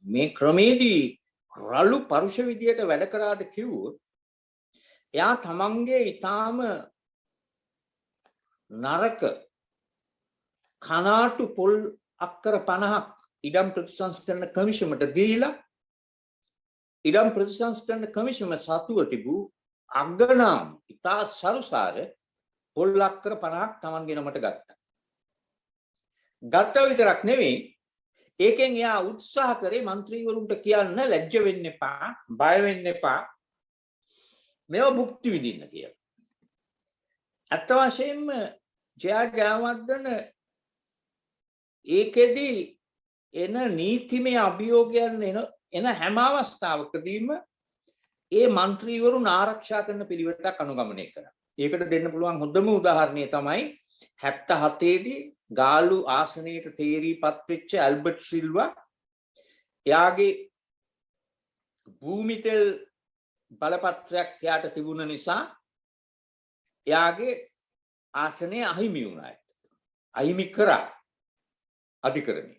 මේ ක්‍රමේදී රළු පරුෂ විදියට වැඩ කරාද කිව්වොත් එයා තමන්ගේ ඊටාම නරක කනාටු පොල් අක්කර 50ක් ඉඩම් ප්‍රතිසංස්කරණ කමිෂමට දීලා ඉඩම් ප්‍රතිසංස්කරණ කමිෂම සතුව තිබූ අග්‍රනාම ඉතා සරුසාර පොල් අක්කර 50ක් Tamanගේ නමට ගත්තා. ගත්තා විතරක් නෙවෙයි ඒකෙන් එයා උත්සාහ කරේ മന്ത്രിවරුන්ට කියන්න ලැජ්ජ වෙන්න එපා, බය වෙන්න එපා. මේවා භුක්ති විඳින්න කියලා. අත් වශයෙන්ම ජයවර්ධන ඒකෙදි එන නීතිමය අභියෝගයන් එන හැම අවස්ථාවකදීම ඒ മന്ത്രിවරුන් ආරක්ෂා කරන පිළිවෙතක් අනුගමනය කරා. ඒකට දෙන්න පුළුවන් හොඳම උදාහරණය තමයි 77 දී ගාලු ආසනයට තේරීපත් වෙච්ච ඇල්බර්ට් සිල්වා. එයාගේ භූමිතෙල් බලපත්‍රයක් එයාට තිබුණ නිසා එයාගේ ආසනය අහිමි වුණා. අහිමි කරා අධිකරණය.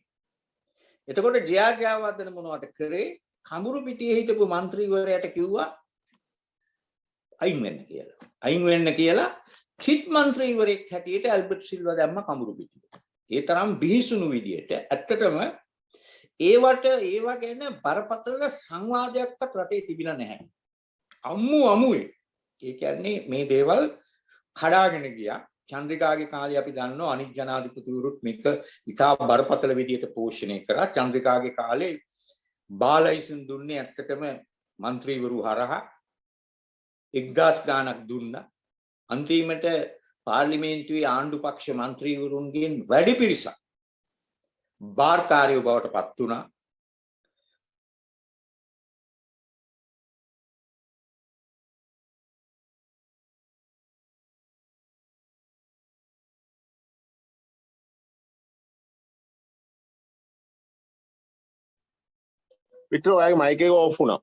එතකොට ජයවර්ධන මොනවද කරේ? කඹුරු පිටියේ හිටපු മന്ത്രിවරයාට කිව්වා අයින් වෙන්න කියලා. අයින් වෙන්න කියලා චිත් മന്ത്രിවරයෙක් හැටියට ඇල්බර්ට් සිල්වා දැම්ම කඹුරු පිටියේ. ඒ තරම් බිහිසුණු විදියට ඇත්තටම ඒවා ගැන බරපතල සංවාදයක්වත් රටේ තිබිලා නැහැ. අමුවේ. ඒ කියන්නේ මේ දේවල් කඩාගෙන ගියා. චන්ද්‍රිකාගේ කාලේ අපි දන්නවා අනිත් ජනාධිපතිවරුත් මේක ඉතා බරපතල විදියට පෝෂණය කරා. චන්ද්‍රිකාගේ කාලේ බාලයිසන් දුන්නේ ඇත්තටම മന്ത്രിවරු හරහා 1000 ගාණක් දුන්නා. අන්තිමට පාර්ලිමේන්තුවේ ආණ්ඩු පක්ෂ മന്ത്രിවරුන්ගෙන් වැඩි පිරිසක් බාර්කාරයෝ බවට පත් වුණා. විතර ඔයාගේ මයික් එක ඔෆ් වුණා.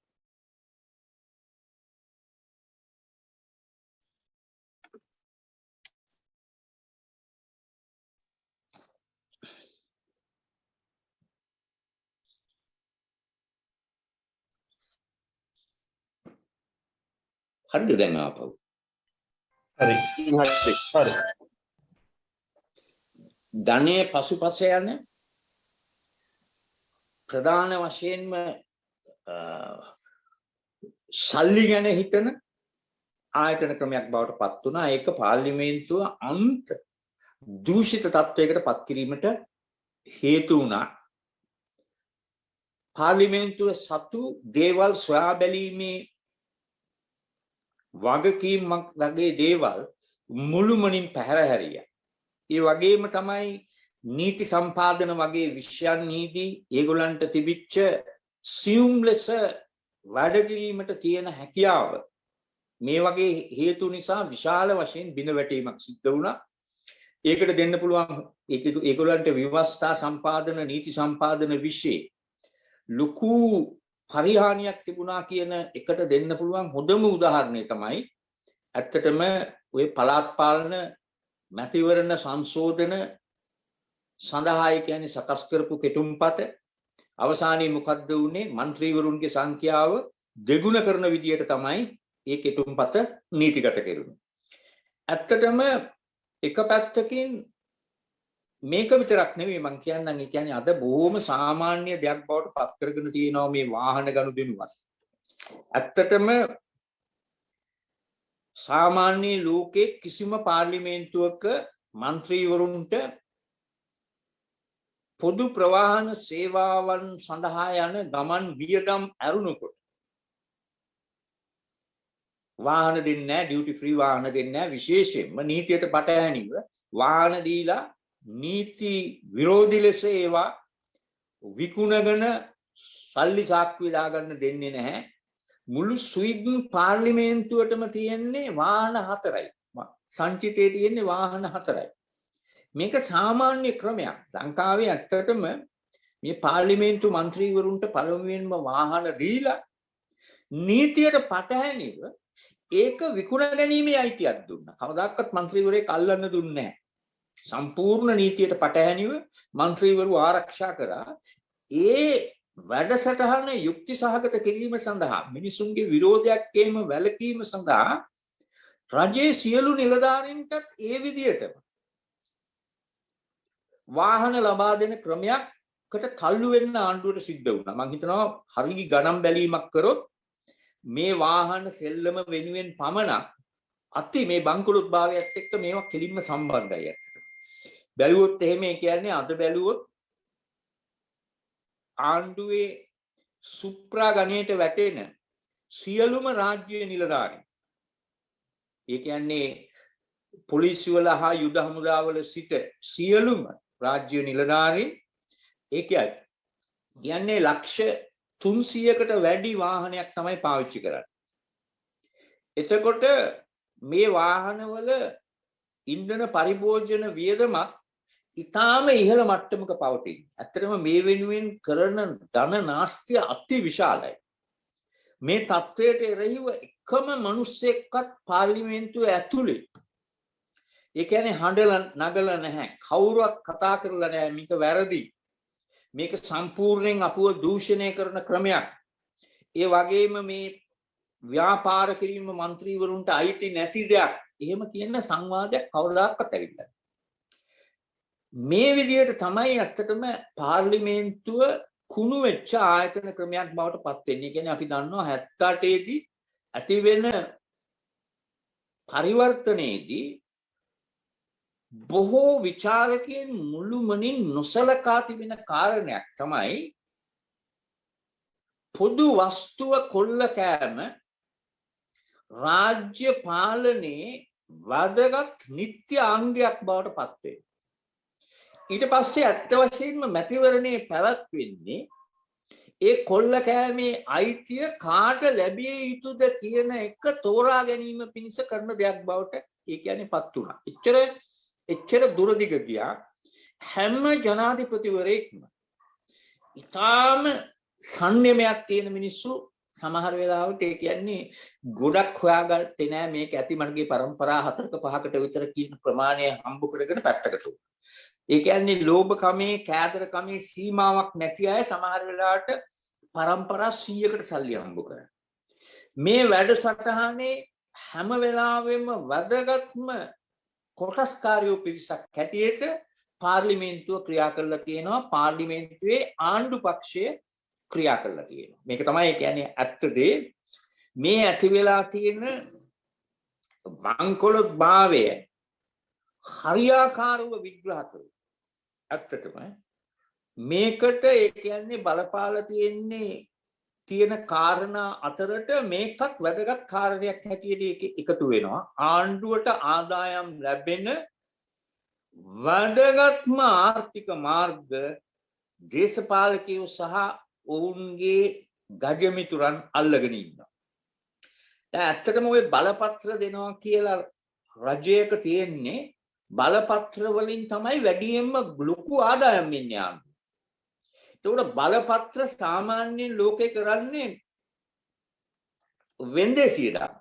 හරිද දැන් ආපහු? හරි. හරි. ධනයේ පසුපස යන ප්‍රධාන වශයෙන්ම සල්ලි ගැන හිතන ආයතන ක්‍රමයක් බවට පත් වුණා. ඒක පාර්ලිමේන්තුව අන්ත දූෂිත තත්වයකට පත් කිරීමට හේතු වුණා. පාර්ලිමේන්තුව සතු දේවල් සොයා බැලීමේ වගකීමක් වගේ දේවල් මුළුමනින් පැහැර හැරියා. ඒ වගේම තමයි නීති සම්පාදන වගේ විෂයන්හිදී ඒගොල්ලන්ට තිබිච්ච සියුම් ලෙස වැඩ කිරීමට තියෙන හැකියාව මේ වගේ හේතු නිසා විශාල වශයෙන් බිඳවැටීමක් සිද්ධ වුණා. ඒකට දෙන්න පුළුවන් ඒගොල්ලන්ට ව්‍යවස්ථා සම්පාදන නීති සම්පාදන විෂයේ ලොකු පරිහානියක් තිබුණා කියන එකට දෙන්න පුළුවන් හොඳම උදාහරණය තමයි ඇත්තටම ওই පළාත් පාලන මැතිවරණ සංශෝධන සඳහා කියන්නේ සකස් කරපු කෙටුම්පත අවසානයේ මොකද්ද වුනේ? മന്ത്രിවරුන්ගේ සංඛ්‍යාව දෙගුණ කරන විදියට තමයි මේ කෙටුම්පත නීතිගත කෙරුණේ. ඇත්තටම එක පැත්තකින් මේක විතරක් නෙවෙයි මම කියන්නම්. ඒ කියන්නේ අද බොහොම සාමාන්‍ය දෙයක් බවට පත් කරගෙන තියෙනවා මේ වාහන ගනුදෙනුවත්. ඇත්තටම සාමාන්‍ය ලෝකයේ කිසිම පාර්ලිමේන්තුවක മന്ത്രിවරුන්ට පොදු ප්‍රවාහන සේවාවන් සඳහා යන ගමන් වියදම් ඇරුණකොට වාහන දෙන්නේ නැහැ, ඩියුටි ෆ්‍රී වාහන දෙන්නේ නැහැ. විශේෂයෙන්ම නීතියට පටහැනිව වාහන දීලා නීති විරෝධී ලෙස ඒවා විකුණගෙන සල්ලි සාක්කුවේ දාගන්න දෙන්නේ නැහැ. මුළු ස්වීඩන් පාර්ලිමේන්තුවටම තියෙන්නේ වාහන 4යි. සංචිතයේ තියෙන්නේ වාහන 4යි. මේක සාමාන්‍ය ක්‍රමයක්. ලංකාවේ ඇත්තටම මේ පාර්ලිමේන්තු മന്ത്രിවරුන්ට පළමුවෙන්ම වාහන දීලා නීතියට පටහැනිව ඒක විකුණ ගැනීමේ අයිතියක් දුන්නා. කවදාකවත් മന്ത്രിවරයෙක් අල්ලන්න දුන්නේ නැහැ. සම්පූර්ණ නීතියට පටහැනිව മന്ത്രിවරු ආරක්ෂා කරා. ඒ වැඩසටහන යුක්ති සහගත කිරීම සඳහා මිනිසුන්ගේ විරෝධයක් එහෙම වැළකීම සඳහා රජයේ සියලු නිලධාරීන්ටත් ඒ විදියටම වාහන ලබා දෙන ක්‍රමයකට තල්ලු වෙන්න ආණ්ඩුවට සිද්ධ වුණා. මම හිතනවා හරිය ගණන් බැලීමක් කරොත් මේ වාහන සෙල්ලම වෙනුවෙන් පමණක් අති මේ බංකොලොත් භාවයත් එක්ක මේවා කෙලින්ම සම්බන්ධයි ඇත්තට. බැලුවොත් එහෙම ඒ කියන්නේ අද බැලුවොත් ආණ්ඩුවේ සුප්‍රා ගණයට වැටෙන සියලුම රාජ්‍ය නිලධාරීන්, ඒ කියන්නේ පොලිසිය වල හා යුද හමුදාවල සිට සියලුම රාජ්‍ය නිලධාරීන්, ඒ කියන්නේ ලක්ෂ 300කට වැඩි වාහනයක් තමයි පාවිච්චි කරන්නේ. එතකොට මේ වාහනවල ඉන්ධන පරිභෝජන වියදමත් ඉතාම ඉහළ මට්ටමක පවතින. ඇත්තටම මේ වෙනුවෙන් කරන ධන නාස්තිය අති විශාලයි. මේ තත්ත්වයට එරෙහිව එකම මිනිස්සෙක්වත් පාර්ලිමේන්තුව ඇතුලේ, ඒ කියන්නේ හඬලා නගලා නැහැ, කවුරුවත් කතා කරලා නැහැ මේක වැරදි, මේක සම්පූර්ණයෙන් අපුව දූෂණය කරන ක්‍රමයක්, ඒ වගේම මේ ව්‍යාපාර කිරීම മന്ത്രിවරුන්ට අයිති නැති දෙයක්, එහෙම කියන සංවාදයක් කවදාකවත් ඇවිල්ලා නැහැ. මේ විදිහට තමයි ඇත්තටම පාර්ලිමේන්තුව කුණු වෙච්ච ආයතන ක්‍රමයක් බවට පත් වෙන්නේ. ඒ කියන්නේ අපි දන්නවා 78 දී ඇති වෙන පරිවර්තනයේදී බොහෝ විචාරකයන් මුළුමනින් නොසලකා තිබෙන කාරණයක් තමයි පොදු වස්තුව කොල්ල කෑම රාජ්‍ය පාලනයේ වැදගත් නිත්‍ය අංගයක් බවට පත් වෙනවා. ඊට පස්සේ අත්ත වශයෙන්ම මැතිවරණයේ පැවැත්වෙන්නේ ඒ කොල්ල කෑමේ අයිතිය කාට ලැබිය යුතුද කියන එක තෝරා ගැනීම පිණිස කරන දෙයක් බවට ඒ කියන්නේ පත් වුණා. එච්චර දුරදිග ගියා. හැම ජනාධිපතිවරයෙක්ම ඊටාම සංයමයක් තියෙන මිනිස්සු සමහර වෙලාවට ඒ කියන්නේ ගොඩක් හොයාගත්තේ නෑ මේක ඇති මගේ પરම්පරා 4ක 5කට විතර කියන ප්‍රමාණය හම්බ කරගෙන පැත්තකට උ. ඒ කියන්නේ ලෝභකමේ කෑදරකමේ සීමාවක් නැති අය සමහර වෙලාවට પરම්පරා 100කට සල්ලි හම්බ කරනවා. මේ වැඩසටහනේ හැම වෙලාවෙම වැදගත්ම කොටස්කාරයෝ පිරිසක් හැටියට පාර්ලිමේන්තුව ක්‍රියා කරලා තියෙනවා. පාර්ලිමේන්තුවේ ආණ්ඩු පක්ෂය ක්‍රියා කරලා තියෙනවා. මේක තමයි කියන්නේ ඇත්ත දේ. මේ ඇති වෙලා තියෙන බංකොලොත් භාවය හරියාකාරව විග්‍රහ කරනවා. ඇත්තටම මේකට ඒ කියන්නේ බලපාලා තියෙන කාරණා අතරට මේකත් වැදගත් කාරණයක් හැටියට එකතු වෙනවා. ආණ්ඩුවට ආදායම් ලැබෙන වැදගත්ම ආර්ථික මාර්ග දේශපාලකයෝ සහ ඔවුන්ගේ ගජමිතුරන් අල්ලගෙන ඉන්නවා. දැන් ඇත්තටම ওই බලපත්‍ර දෙනවා කියලා රජයක තියෙන්නේ බලපත්‍ර වලින් තමයි වැඩියෙන්ම ලොකු ආදායම් එන්නේ ආණ්ඩුවට. ඒකට බලපත්‍ර සාමාන්‍යයෙන් ලෝකේ කරන්නේ වෙන්දේසිය දාන.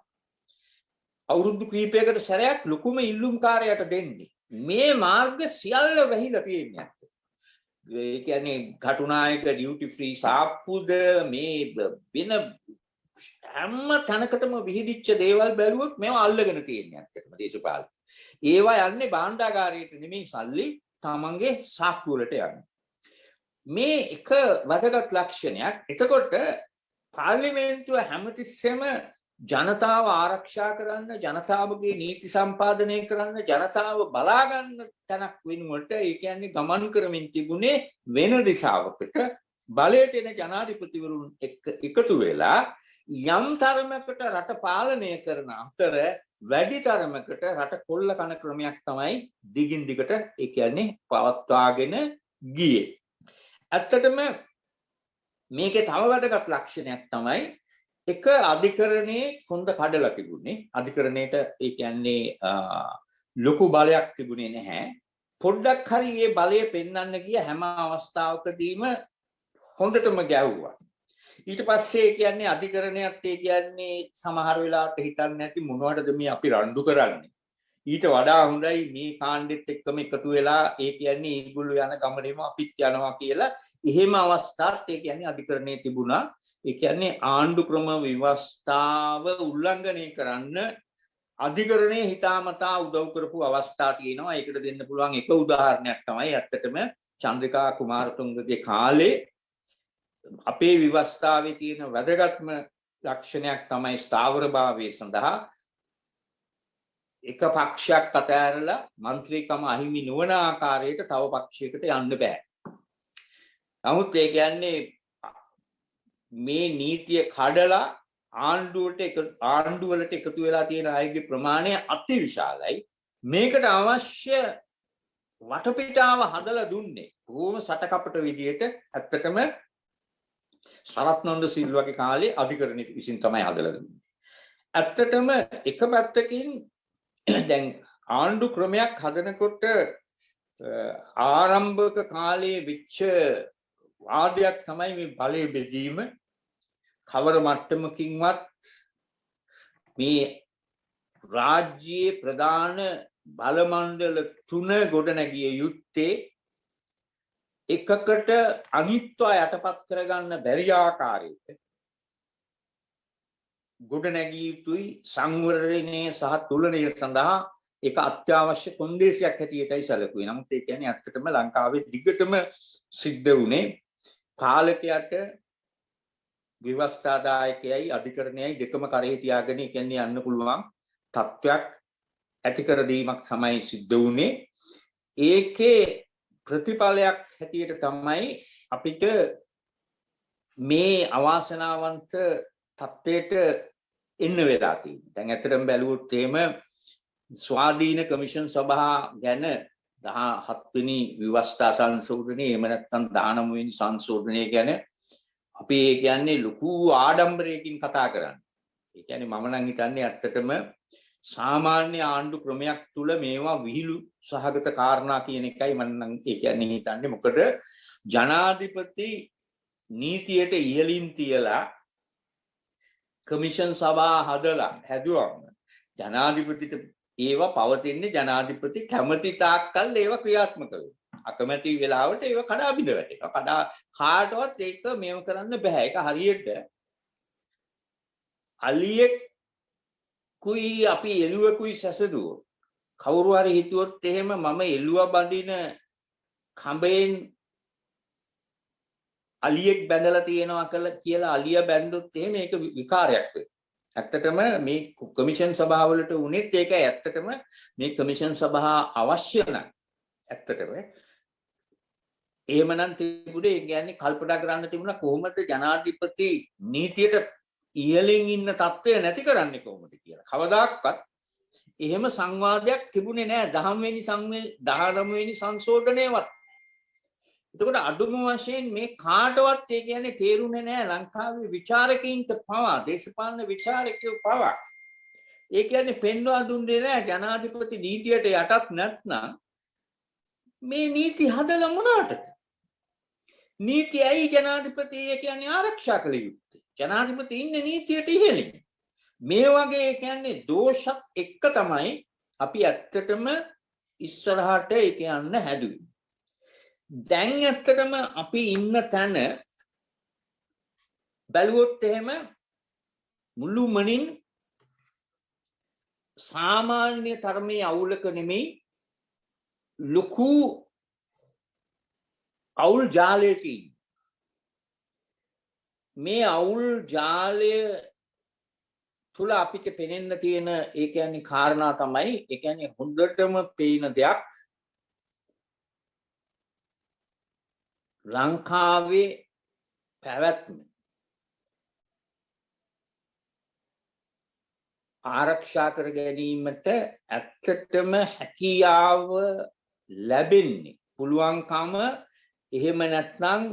අවුරුදු කිහිපයකට සැරයක් ලොකුම ඉල්ලුම්කාරයට දෙන්නේ. මේ මාර්ග සියල්ල වැහිලා තියෙන්නේ. ඒ කියන්නේ කටුනායක ඩියුටි ෆ්‍රී සාප්පුද මේ වෙන හැම තැනකටම විහිදිච්ච දේවල් බැලුවොත් මේවා අල්ලගෙන තියෙන්නේ ඇත්තටම දේශපාලන. ඒවා යන්නේ භාණ්ඩාගාරයට නෙමෙයි සල්ලි තමන්ගේ සාක්කු වලට යන්නේ. මේ එක වැදගත් ලක්ෂණයක්. එතකොට පාර්ලිමේන්තුව හැමතිස්සෙම ජනතාව ආරක්ෂා කරන්න, ජනතාවගේ නීති සම්පාදනය කරන්න, ජනතාව බලා ගන්න තැනක් වෙනුවට ඒ කියන්නේ ගමන් කරමින් තිබුණේ වෙන දිශාවකට බලයට එන ජනාධිපතිවරුන් එකතු වෙලා යම් තරමකට රට පාලනය කරන අතර වැඩි තරමකට රට කොල්ල කන ක්‍රමයක් තමයි දිගින් දිගට ඒ කියන්නේ පවත්වාගෙන ගියේ. ඇත්තටම මේකේ තව වැදගත් ලක්ෂණයක් තමයි එක අධිකරණයේ කොන්ද කඩලා තිබුණේ. අධිකරණයට ඒ කියන්නේ ලොකු බලයක් තිබුණේ නැහැ. පොඩ්ඩක් හරි මේ බලය පෙන්වන්න ගිය හැම අවස්ථාවකදීම හොඳටම ගැව්වා. ඊට පස්සේ කියන්නේ අධිකරණයත් ඒ කියන්නේ සමහර වෙලාවට හිතන්නේ නැති මොනවටද මේ අපි රණ්ඩු කරන්නේ. ඊට වඩා හොඳයි මේ කාණ්ඩෙත් එක්කම එකතු වෙලා ඒ කියන්නේ ඒගොල්ලෝ යන ගමනේම අපිත් යනවා කියලා එහෙම අවස්ථාත් ඒ කියන්නේ අධිකරණයේ තිබුණා. ඒ කියන්නේ ආණ්ඩු ක්‍රම ව්‍යවස්ථාව උල්ලංඝනය කරන්න අධිකරණයේ හිතාමතා උදව් කරපු අවස්ථා තියෙනවා. ඒකට දෙන්න පුළුවන් එක උදාහරණයක් තමයි ඇත්තටම චන්ද්‍රිකා කුමාරතුංගගේ කාලේ අපේ විවස්ථාවේ තියෙන වැදගත්ම ලක්ෂණයක් තමයි ස්ථාවරභාවය සඳහා එක පක්ෂයක් අතහැරලා മന്ത്രിකම අහිමි නොවන ආකාරයට තව පක්ෂයකට යන්න බෑ. නමුත් ඒ කියන්නේ මේ නීතිය කඩලා ආණ්ඩුවලට එකතු වෙලා තියෙන අයගේ ප්‍රමාණය අතිවිශාලයි. මේකට අවශ්‍ය වටපිටාව හදලා දුන්නේ බොහොම සටකපට විදියට ඇත්තටම සරත් නන්ද සිල්වාගේ කාලේ අධිකරණ විසින් තමයි හදලා දුන්නේ. ඇත්තටම එක පැත්තකින් දැන් ආණ්ඩු ක්‍රමයක් හදනකොට ආරම්භක කාලයේ විච්ච වාදයක් තමයි මේ බලය බෙදීම. කවර මට්ටමකින්වත් මේ රාජ්‍යයේ ප්‍රධාන බල මණ්ඩල 3 ගොඩනැගිය යුත්තේ එකකට අනිත්ව යටපත් කරගන්න බැරි ආකාරයකට ගොඩනැගිය යුතුයි. සංවරණය සහ තුලනය සඳහා ඒක අත්‍යවශ්‍ය කොන්දේසියක් හැටියටයි සැලකුවේ. නමුත් ඒ කියන්නේ ඇත්තටම ලංකාවේ දිගටම සිද්ධ වුණේ පාලකයාට විවස්ථාදායකයයි අධිකරණයයි දෙකම කරේ තියාගෙන කියන්නේ යන්න පුළුවන් තත්ත්වයක් ඇති කර දීමක් තමයි සිද්ධ වුණේ. ඒකේ ප්‍රතිඵලයක් හැටියට තමයි අපිට මේ අවාසනාවන්ත තත්ත්වයට එන්න වෙලා තියෙන්නේ. දැන් ඇත්තටම බැලුවොත් එහෙම ස්වාධීන කමිෂන් සභා ගැන 17 වෙනි විවස්ථා සංශෝධනය එහෙම නැත්නම් 19 වෙනි සංශෝධනය ගැන අපි ඒ කියන්නේ ලොකු ආඩම්බරයකින් කතා කරන්නේ. ඒ කියන්නේ මම නම් හිතන්නේ ඇත්තටම සාමාන්‍ය ආණ්ඩු ක්‍රමයක් තුල මේවා විහිළු සහගත කාරණා කියන එකයි මම නම් ඒ කියන්නේ හිතන්නේ. මොකද ජනාධිපති නීතියට ඉහළින් තියලා කමිෂන් සභා හැදුවම ජනාධිපතිට ඒවා පවතින්නේ ජනාධිපති කැමති තාක්කල් ඒවා ක්‍රියාත්මක වෙනවා. අකමැති වෙලාවට ඒවා කඩා බිඳ වැටෙනවා. කාටවත් ඒක මේව කරන්න බෑ. ඒක හරියට අලියෙක් කුයි අපි එළුවෙකුයි සැසදුවොත් කවුරු හරි හිතුවොත් එහෙම මම එළුව බඳින කඹෙන් අලියෙක් බැඳලා තියෙනවා කියලා අලිය බැඳුත් එහෙම ඒක විකාරයක් වෙයි. ඇත්තටම මේ කමිෂන් සභාවලට උනේත් ඒක ඇත්තටම මේ කමිෂන් සභා අවශ්‍ය නම් ඇත්තටම එහෙමනම් තිබුණේ ඒ කියන්නේ කල්පනා කරන්න තිබුණා කොහොමද ජනාධිපති නීතියට ඉහළින් ඉන්න තත්ත්වය නැති කරන්නේ කොහොමද කියලා. කවදාක්වත් එහෙම සංවාදයක් තිබුණේ නැහැ 19 වෙනි සංශෝධනයේවත්. එතකොට අඩුම වශයෙන් මේ කාටවත් ඒ කියන්නේ තේරුනේ නැහැ ලංකාවේ විචාරකයින්ට පවා දේශපාලන විචාරකයෝ පවා. ඒ කියන්නේ පෙන්වා දුන්නේ නැහැ ජනාධිපති නීතියට යටත් නැත්නම් මේ නීති හදලා මොනවටද? නීති ඇයි ජනාධිපති ඒ කියන්නේ ආරක්ෂා කළ යුත්තේ? ජනාධිපති ඉන්නේ නීතියට ඉහළින්. මේ වගේ කියන්නේ දෝෂත් එක්ක තමයි අපි ඇත්තටම ඉස්සරහට ඒ කියන්න හැදුවේ. දැන් ඇත්තටම අපි ඉන්න තැන බැලුවොත් එහෙම මුළුමනින් සාමාන්‍ය තරමේ අවුලක නෙමෙයි ලොකු අවුල් ජාලයකින්. මේ අවුල් ජාලය තුල අපිට පෙනෙන්න තියෙන ඒ කියන්නේ කාරණා තමයි ඒ කියන්නේ හොඳටම පේන දෙයක් ලංකාවේ පැවැත්ම ආරක්ෂා කර ගැනීමට ඇත්තටම හැකියාව ලැබෙන්නේ පුළුවන්කම එහෙම නැත්නම්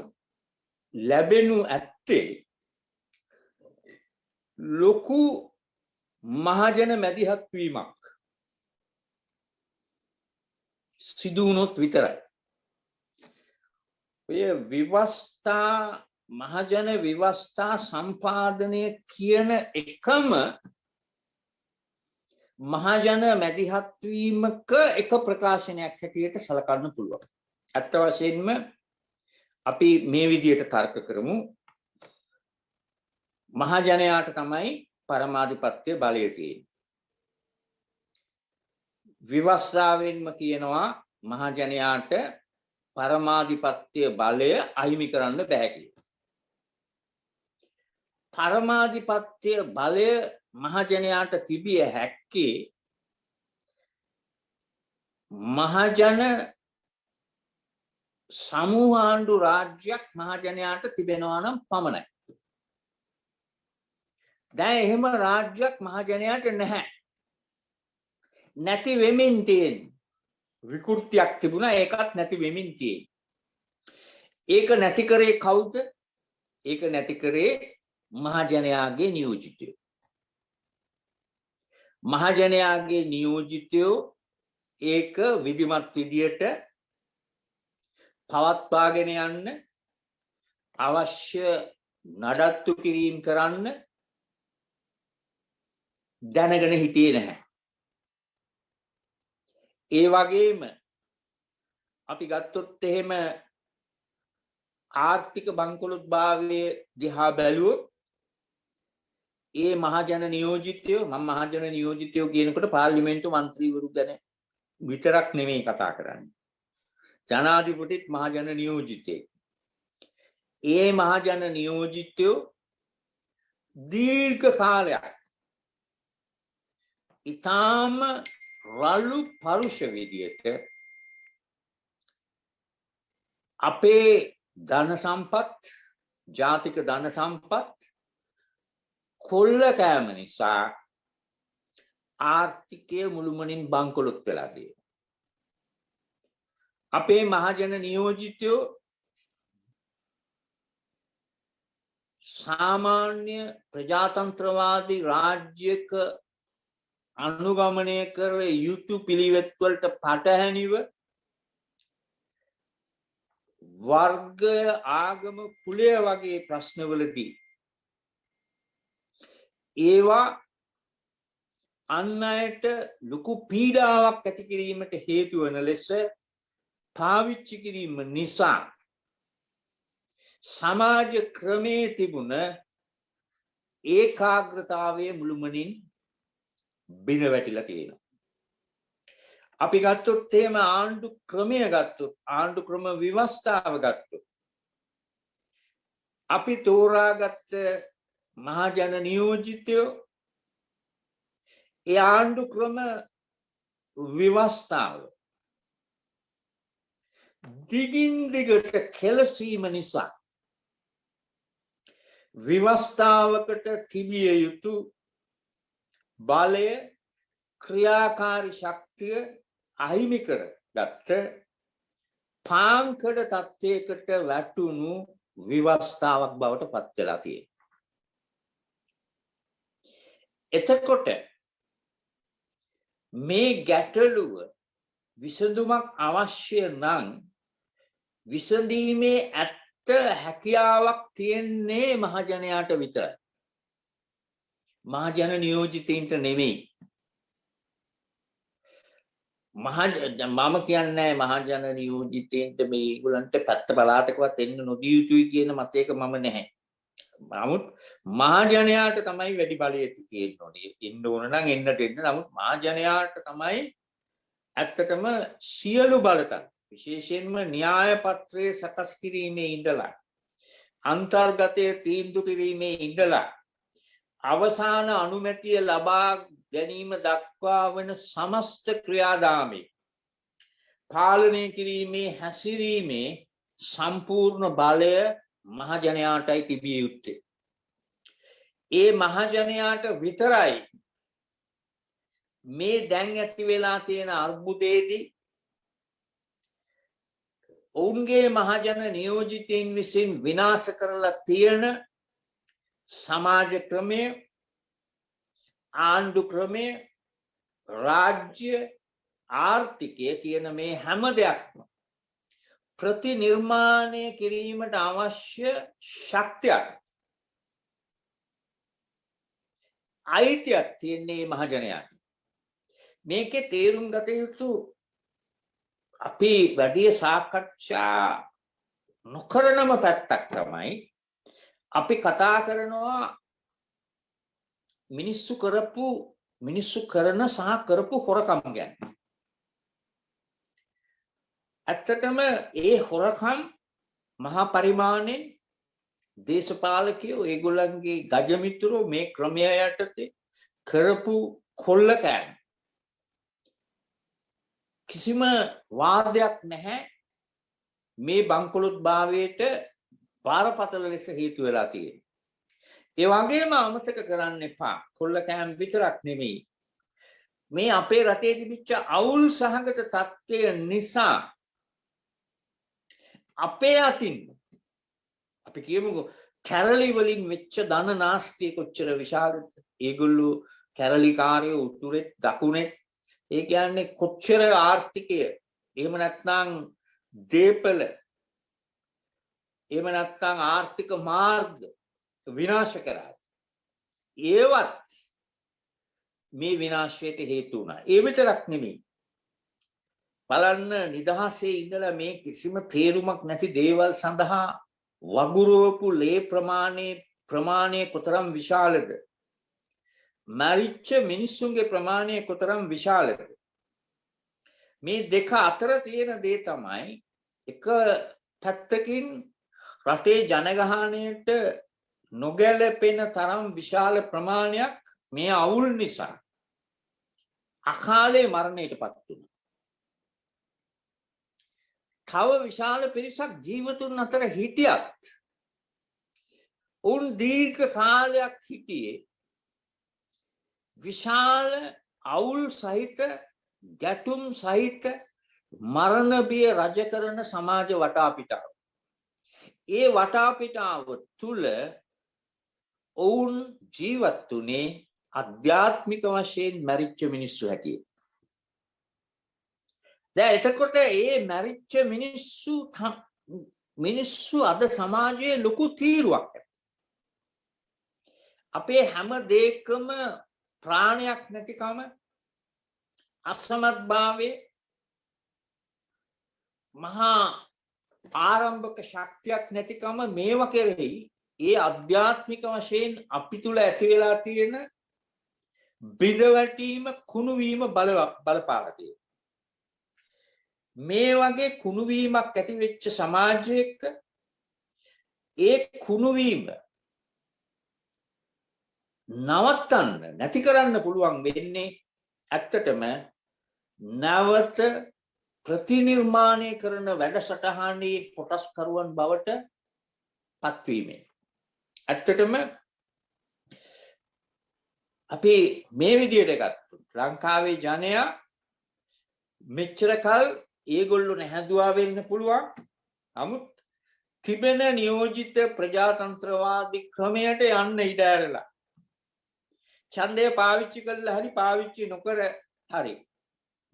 ලැබෙනු ඇත්තේ ලොකු මහජන මැදිහත් වීමක් සිදු වුණොත් විතරයි. ඔය විවස්ථා මහජන විවස්ථා සම්පාදනය කියන එකම මහජන මැදිහත් වීමක එක ප්‍රකාශනයක් හැටියට සලකන්න පුළුවන්. අත්ත වශයෙන්ම අපි මේ විදිහට තර්ක කරමු. මහජනයාට තමයි පරමාධිපත්‍ය බලය තියෙන්නේ. විවස්සාවෙන්ම කියනවා මහජනයාට පරමාධිපත්‍ය බලය අහිමි කරන්න බෑ කියලා. පරමාධිපත්‍ය බලය මහජනයාට තිබිය හැක්කේ මහජන සමූහාණ්ඩු රාජ්‍යයක් මහජනයාට තිබෙනවා නම් පමණයි. දැන් එහෙම රාජ්‍යයක් මහජනයාට නැහැ. නැති වෙමින් තියෙන විකෘතියක් තිබුණා, ඒකත් නැති වෙමින් තියෙන. ඒක නැති කරේ කවුද? ඒක නැති කරේ මහජනයාගේ නියෝජිතයෝ. මහජනයාගේ නියෝජිතයෝ ඒක විධිමත් විදියට පවත්වාගෙන යන්න අවශ්‍ය නඩත්තු කිරීම කරන්න දැනගෙන හිටියේ නැහැ. ඒ වගේම අපි ගත්තොත් එහෙම ආර්ථික බංකොලොත්භාවය දිහා බැලුවොත් ඒ මහජන නියෝජිතයෝ, මම මහජන නියෝජිතයෝ කියනකොට පාර්ලිමේන්තු මන්ත්‍රීවරු ගැන විතරක් නෙමෙයි කතා කරන්නේ. ජනාධිපතිත් මහජන නියෝජිතයෙක්. ඒ මහජන නියෝජිතයෝ දීර්ඝ කාලයක් ඊටාම රළු පරුෂ විදියට අපේ ධන සම්පත්, ජාතික ධන සම්පත් කොල්ල කෑම නිසා ආර්ථිකය මුළුමනින් බංකොලොත් වෙලා තියෙනවා. අපේ මහජන නියෝජිතයෝ සාමාන්‍ය ප්‍රජාතන්ත්‍රවාදී රාජ්‍යක අනුගමනය කර යුතු පිළිවෙත් වලට පටහැනිව වර්ග, ආගම, කුලය වගේ ප්‍රශ්නවලදී ඒවා අන් අයට ලොකු පීඩාවක් ඇති කිරීමට හේතු වන ලෙස පාවිච්චි කිරීම නිසා සමාජ ක්‍රමයේ තිබුණ ඒකාග්‍රතාවයේ මුළුමනින් බිඳ වැටිලා තියෙනවා. අපි ගත්තොත් එහෙම ආණ්ඩු ක්‍රමය ගත්තොත්, ආණ්ඩු ක්‍රම ව්‍යවස්ථාව ගත්තොත්, අපි තෝරාගත්ත මහජන නියෝජිතයෝ ඒ ආණ්ඩු ක්‍රම ව්‍යවස්ථාව දිගින් දිගට කෙලසීම නිසා ව්‍යවස්ථාවකට තිබිය යුතු බලය, ක්‍රියාකාරී ශක්තිය අහිමි කරගත්ත පාංකඩ තත්ත්වයකට වැටුණු ව්‍යවස්ථාවක් බවට පත් වෙලා තියෙනවා. එතකොට මේ ගැටලුව විසඳුමක් අවශ්‍ය නම් විසඳීමේ ඇත්ත හැකියාවක් තියෙන්නේ මහජනයාට විතරයි. මහජන නියෝජිතයින්ට නෙමෙයි. මම කියන්නේ මහජන නියෝජිතයින්ට මේගොල්ලන්ට පැත්ත පළාතකවත් එන්න නොදිය යුතුයි කියන මතයක මම නැහැ. නමුත් මහජනයාට තමයි වැඩි බලය තියෙන්නේ. එන්න ඕන නම් එන්න දෙන්න. නමුත් මහජනයාට තමයි ඇත්තටම සියලු බලතල, විශේෂයෙන්ම න්‍යාය පත්‍රයේ සකස් කිරීමේ ඉඳලා අන්තර්ගතයේ තීන්දුව කිරීමේ ඉඳලා අවසාන අනුමැතිය ලබා ගැනීම දක්වා වන සමස්ත ක්‍රියාදාමයේ පාලනය කිරීමේ, හැසිරීමේ සම්පූර්ණ බලය මහජනයාටයි තිබිය යුත්තේ. ඒ මහජනයාට විතරයි මේ දැන් ඇති වෙලා තියෙන අර්බුදයේදී ඔවුන්ගේ මහජන නියෝජිතයින් විසින් විනාශ කරලා තියෙන සමාජ ක්‍රමය, ආණ්ඩු ක්‍රමය, රාජ්‍ය, ආර්ථිකය කියන මේ හැම දෙයක්ම ප්‍රතිනිර්මාණය කිරීමට අවශ්‍ය ශක්තියක්, අයිතියක් තියෙන්නේ මහජනයාට. මේකේ තේරුම් ගත යුතු අපි වැඩි සාකච්ඡා නොකරනම පැත්තක් තමයි අපි කතා කරනවා මිනිස්සු කරන සහ කරපු හොරකම් ගැන. ඇත්තටම ඒ හොරකම් මහා පරිමාණයෙන් දේශපාලකයෝ ඒගොල්ලන්ගේ ගජමිතුරෝ මේ ක්‍රමය යටතේ කරපු කොල්ලකෑම් කිසිම වාදයක් නැහැ මේ බංකොලොත් භාවයට බාරපතල ලෙස හේතු වෙලා තියෙන්නේ. ඒ වගේම අමතක කරන්න එපා කොල්ලකෑම් විතරක් නෙමෙයි මේ අපේ රටේ තිබිච්ච අවුල් සහගත තත්ත්වය නිසා අපේ අතින් අපි කියමුකෝ කැරලි වලින් වෙච්ච ධන නාස්තිය කොච්චර විශාලද ඒගොල්ලෝ කැරලිකාරයෝ උතුරෙත් දකුණෙත් ඒ කියන්නේ කොච්චර ආර්ථිකය එහෙම නැත්නම් දීපල එහෙම නැත්නම් ආර්ථික මාර්ග විනාශ කරා ඒවත් මේ විනාශයට හේතු වුණා ඒ විතරක් නෙමෙයි බලන්න නිදහසේ ඉඳලා මේ කිසිම තේරුමක් නැති දේවල් සඳහා වගුරුවපු ලේ ප්‍රමාණය කොතරම් විශාලද මරිච්ච මිනිස්සුන්ගේ ප්‍රමාණය කොතරම් විශාලද මේ දෙක අතර තියෙන දේ තමයි එක පැත්තකින් රටේ ජනගහනයට නොගැලපෙන තරම් විශාල ප්‍රමාණයක් මේ අවුල් නිසා අකාලේ මරණයටපත් වුණා. තව විශාල පිරිසක් ජීවතුන් අතර හිටියත් උන් දීර්ඝ කාලයක් හිටියේ විශාල අවුල් සහිත ගැටුම් සහිත මරණ බිය රජ කරන සමාජ වටාපිටාව. ඒ වටාපිටාව තුල ඔවුන් ජීවත් වුණේ අධ්‍යාත්මික වශයෙන් මැරිච්ච මිනිස්සු හැටියට. දැන් එතකොට මේ මැරිච්ච මිනිස්සු අද සමාජයේ ලොකු තීරුවක් අපේ හැම දෙයකම ප්‍රාණයක් නැතිකම අසමත්භාවයේ මහා ආරම්භක ශක්තියක් නැතිකම මේවා කෙරෙහි ඒ අධ්‍යාත්මික වශයෙන් අපි තුල ඇති වෙලා තියෙන බිඳවැටීම කුණු වීම බලපාලා තියෙනවා. මේ වගේ කුණු වීමක් ඇති වෙච්ච සමාජයක ඒ කුණු වීම නවත්තන්න නැති කරන්න පුළුවන් වෙන්නේ ඇත්තටම නැවත ප්‍රතිනිර්මාණය කරන වැඩසටහනේ කොටස්කරුවන් බවට පත්වීමෙන්. ඇත්තටම අපි මේ විදියට ගත්තොත් ලංකාවේ ජනයා මෙච්චර කල් ඒගොල්ලෝ නැහැදුවා වෙන්න පුළුවන්. නමුත් තිබෙන නියෝජිත ප්‍රජාතන්ත්‍රවාදී ක්‍රමයට යන්න ඉඩ ඇරලා ඡන්දය පාවිච්චි කළා හරි පාවිච්චි නොකර හරි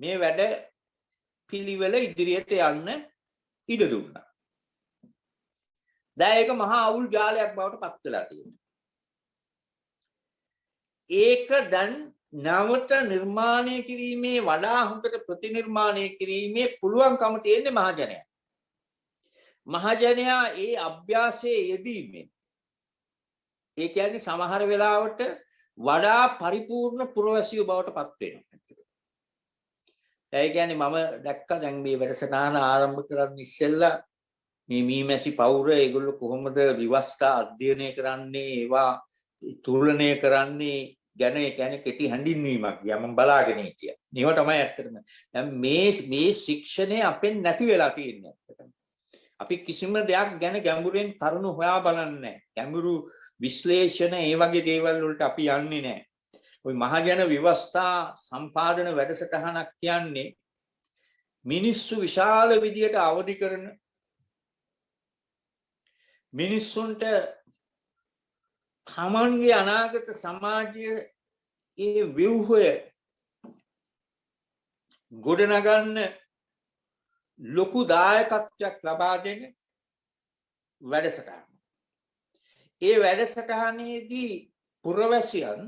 මේ වැඩ පිළිවෙල ඉදිරියට යන්න ඉඩ දුන්නා. දැන් ඒක මහා අවුල් ජාලයක් බවට පත් වෙලා තියෙනවා. ඒක දැන් නැවත නිර්මාණය කිරීමේ වඩා හොඳට ප්‍රතිනිර්මාණය කිරීමේ පුළුවන්කම තියෙන්නේ මහජනයා. මහජනයා ඒ අභ්‍යාසයේ යෙදීමෙන් ඒ කියන්නේ සමහර වෙලාවට වඩා පරිපූර්ණ පුරවැසියෝ බවට පත් වෙනවා. ඒ කියන්නේ මම දැක්කා දැන් මේ වැඩසටහන ආරම්භ කරන්න ඉස්සෙල්ලා මේ මීමැසි පවුර ඒගොල්ලෝ කොහොමද විවස්ථා අධ්‍යයනය කරන්නේ ඒවා තුලනය කරන්නේ ගැන ඒ කියන්නේ කෙටි හැඳින්වීමක් යම බලාගෙන හිටියා. මේව තමයි ඇත්තටම. දැන් මේ ශික්ෂණය අපෙන් නැති වෙලා තියෙන්නේ ඇත්තටම. අපි කිසිම දෙයක් ගැන ගැඹුරෙන් කරුණු හොයා බලන්නේ නැහැ. ගැඹුරු විශ්ලේෂණ ඒ වගේ දේවල් වලට අපි යන්නේ නැහැ. ওই මහජන විවස්ථා සම්පාදන වැඩසටහනක් කියන්නේ මිනිස්සු විශාල විදියට අවදි කරන මිනිස්සුන්ට තමන්ගේ අනාගත සමාජයේ ඒ ව්‍යුහය ගොඩනගන්න ලොකු දායකත්වයක් ලබා දෙන වැඩසටහන. ඒ වැඩසටහනේදී පුරවැසියන්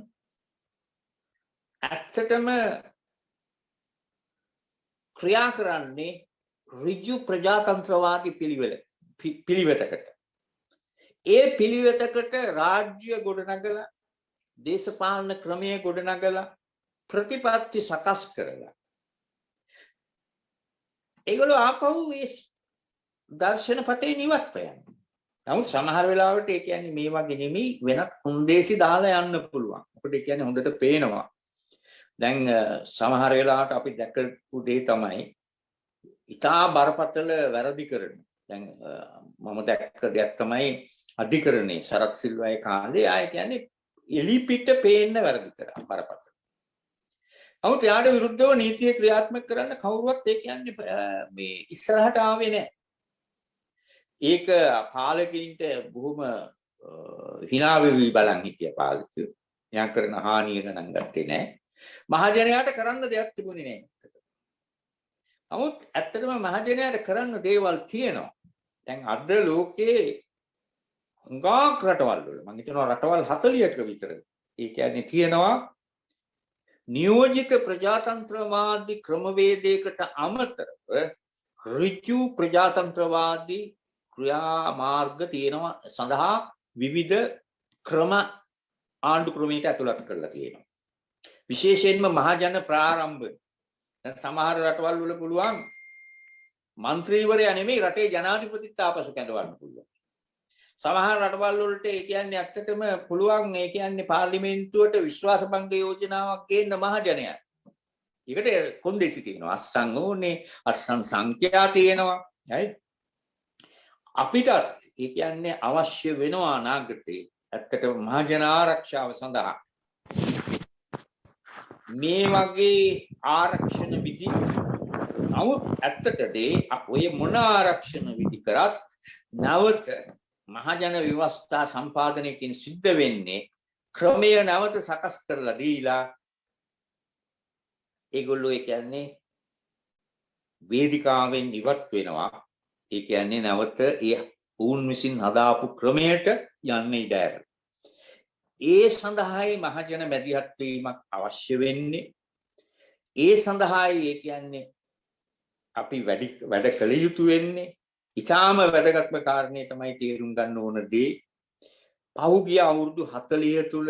ඇත්තටම ක්‍රියා කරන්නේ ඍජු ප්‍රජාතන්ත්‍රවාදී පිළිවෙතකට. ඒ පිළිවෙතකට රාජ්‍ය ගොඩනගලා දේශපාලන ක්‍රමයේ ගොඩනගලා ප්‍රතිපත්ති සකස් කරලා ඒගොල්ලෝ ආපහු ඒ දර්ශන පටේ නිවත් වෙනවා. නමුත් සමහර වෙලාවට ඒ කියන්නේ මේ වගේ නෙමෙයි වෙනත් හුන්දේසි දාලා යන්න පුළුවන්. මොකද ඒ කියන්නේ හොඳට පේනවා. දැන් සමහර වෙලාවට අපි දැකපු දේ තමයි ඉතා බරපතල වැරදි කරන. දැන් මම දැක්ක දෙයක් තමයි අධිකරණයේ සරත් සිල්වාගේ කාලේ ආය කියන්නේ එලි පිට පේන්න වැරදි කරා බරපතල. නමුත් යාට විරුද්ධව නීතිය ක්‍රියාත්මක කරන්න කවුරුවත් ඒ කියන්නේ මේ ඉස්සරහට ආවේ නැහැ. ඒක පාලකයින්ට බොහොම hina වෙවි බලන් හිටිය පාලකයෝ. යා කරන හානිය ගණන් ගත්තේ නැහැ. මහජනයාට කරන්න දෙයක් තිබුණේ නැහැ. නමුත් ඇත්තටම මහජනයාට කරන්න දේවල් තියෙනවා. දැන් අද ලෝකේ හුඟක් රටවල් වල මම හිතනවා රටවල් 40ක විතර ඒ කියන්නේ තියෙනවා නියෝජිත ප්‍රජාතන්ත්‍රවාදී ක්‍රමවේදයකට අමතරව ඍජු ප්‍රජාතන්ත්‍රවාදී ක්‍රියාමාර්ග තියෙනවා සඳහා විවිධ ක්‍රම ආණ්ඩු ක්‍රමයට ඇතුළත් කරලා තියෙනවා. විශේෂයෙන්ම මහජන ප්‍රාරම්භ දැන් සමහර රටවල් වල පුළුවන් മന്ത്രിවරයා නෙමෙයි රටේ ජනාධිපතිත් ආපසු කැඳවන්න පුළුවන්. සමහර රටවල් වලට ඒ කියන්නේ ඇත්තටම පුළුවන් ඒ කියන්නේ පාර්ලිමේන්තුවට විශ්වාසභංග යෝජනාවක් ගේන්න මහජනයා. ඒකට කොන්දේසි තියෙනවා. අස්සන් ඕනේ, අස්සන් සංඛ්‍යා තියෙනවා. හරි. අපිටත් ඒ කියන්නේ අවශ්‍ය වෙනවා අනාගතේ ඇත්තටම මහජන ආරක්ෂාව සඳහා මේ වගේ ආරක්ෂණ විධි. නමුත් ඇත්තටදී ඔය මොන ආරක්ෂණ විධි කරත් නැවත මහජන ව්‍යවස්ථා සම්පාදනයකින් සිද්ධ වෙන්නේ ක්‍රමය නැවත සකස් කරලා දීලා ඒගොල්ලෝ ඒ කියන්නේ වේදිකාවෙන් ඉවත් වෙනවා. ඒ කියන්නේ නැවත ඒ වුන් විසින් හදාපු ක්‍රමයට යන්න ඉඩ ඇරෙනවා. ඒ සඳහායි මහජන මැදිහත් වීමක් අවශ්‍ය වෙන්නේ. ඒ සඳහායි ඒ කියන්නේ අපි වැඩ කළ යුතු වෙන්නේ. ඊටාම වැදගත්ම කාරණේ තමයි තේරුම් ගන්න ඕන දේ පහුගිය අවුරුදු 40 තුල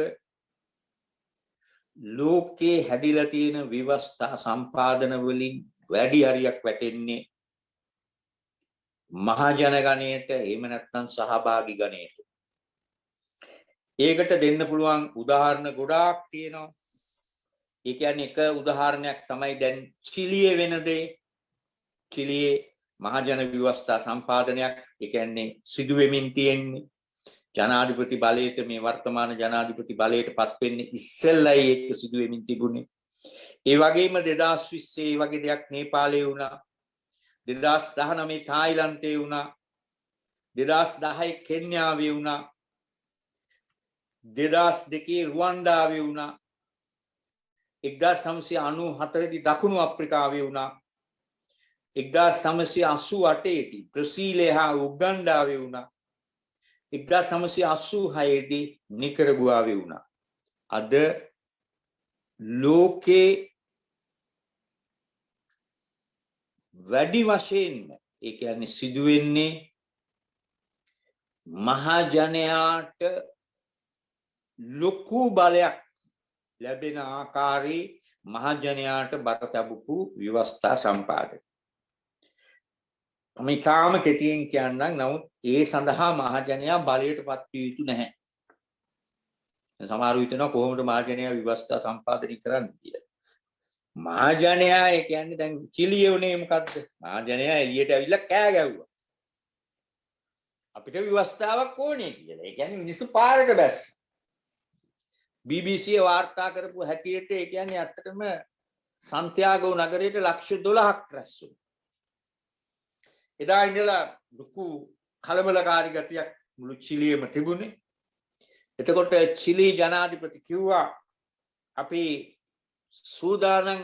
ලෝකේ හැදිලා තියෙන ව්‍යවස්ථා සම්පාදන වලින් වැඩි හරියක් වැටෙන්නේ මහජන ගණයට එහෙම නැත්නම් සහභාගී ගණයට. ඒකට දෙන්න පුළුවන් උදාහරණ ගොඩාක් තියෙනවා. ඒ කියන්නේ එක උදාහරණයක් තමයි දැන් චිලියේ වෙන දේ. චිලියේ මහජන ව්‍යවස්ථා සම්පාදනයක් ඒ කියන්නේ සිදු වෙමින් තියෙන්නේ. ජනාධිපති බලයට මේ වර්තමාන ජනාධිපති බලයටපත් වෙන්නේ ඉස්සෙල්ලයි ඒක සිදු වෙමින් තිබුණේ. ඒ වගේම 2020 ඒ වගේ දෙයක් නේපාලයේ වුණා. 2019 තායිලන්තයේ වුණා. 2010 කෙන්යාවේ වුණා. 2002 රුවන්ඩාවේ වුණා. 1994 දී දකුණු අප්‍රිකාවේ වුණා. 1988 දී බ්‍රසීලයේ හා උගන්ඩාවේ වුණා. 1986 දී නිකරගුවාවේ වුණා. අද ලෝකේ වැඩි වශයෙන් ඒ කියන්නේ සිදු වෙන්නේ මහජනයාට ලොකු බලයක් ලැබෙන ආකාරයේ මහජනයාට බර තබපු ව්‍යවස්ථා සම්පාදනය. මම ඊටාම කෙටියෙන් කියන්නම්. නමුත් ඒ සඳහා මහජනයා බලයටපත් විය යුතු නැහැ. සමහරව හිතනවා කොහොමද මහජනයා ව්‍යවස්ථා සම්පාදනය කරන්නේ කියලා. මහජනයා ඒ කියන්නේ දැන් චිලියේ උනේ මොකද්ද? මහජනයා එළියට ඇවිල්ලා කෑ ගැව්වා. අපිට ව්‍යවස්ථාවක් ඕනේ කියලා. ඒ කියන්නේ මිනිස්සු පාරට බැස්ස. BBC වාර්තා කරපු හැටියට ඒ කියන්නේ ඇත්තටම සන්තියාගෝ නගරයට ලක්ෂ 12ක් රැස් වුණා. එදා ඉඳලා ලොකු කලබලකාරී ගතියක් මුළු චිලියෙම තිබුණේ. එතකොට චිලි ජනාධිපති කිව්වා අපි සූදානම්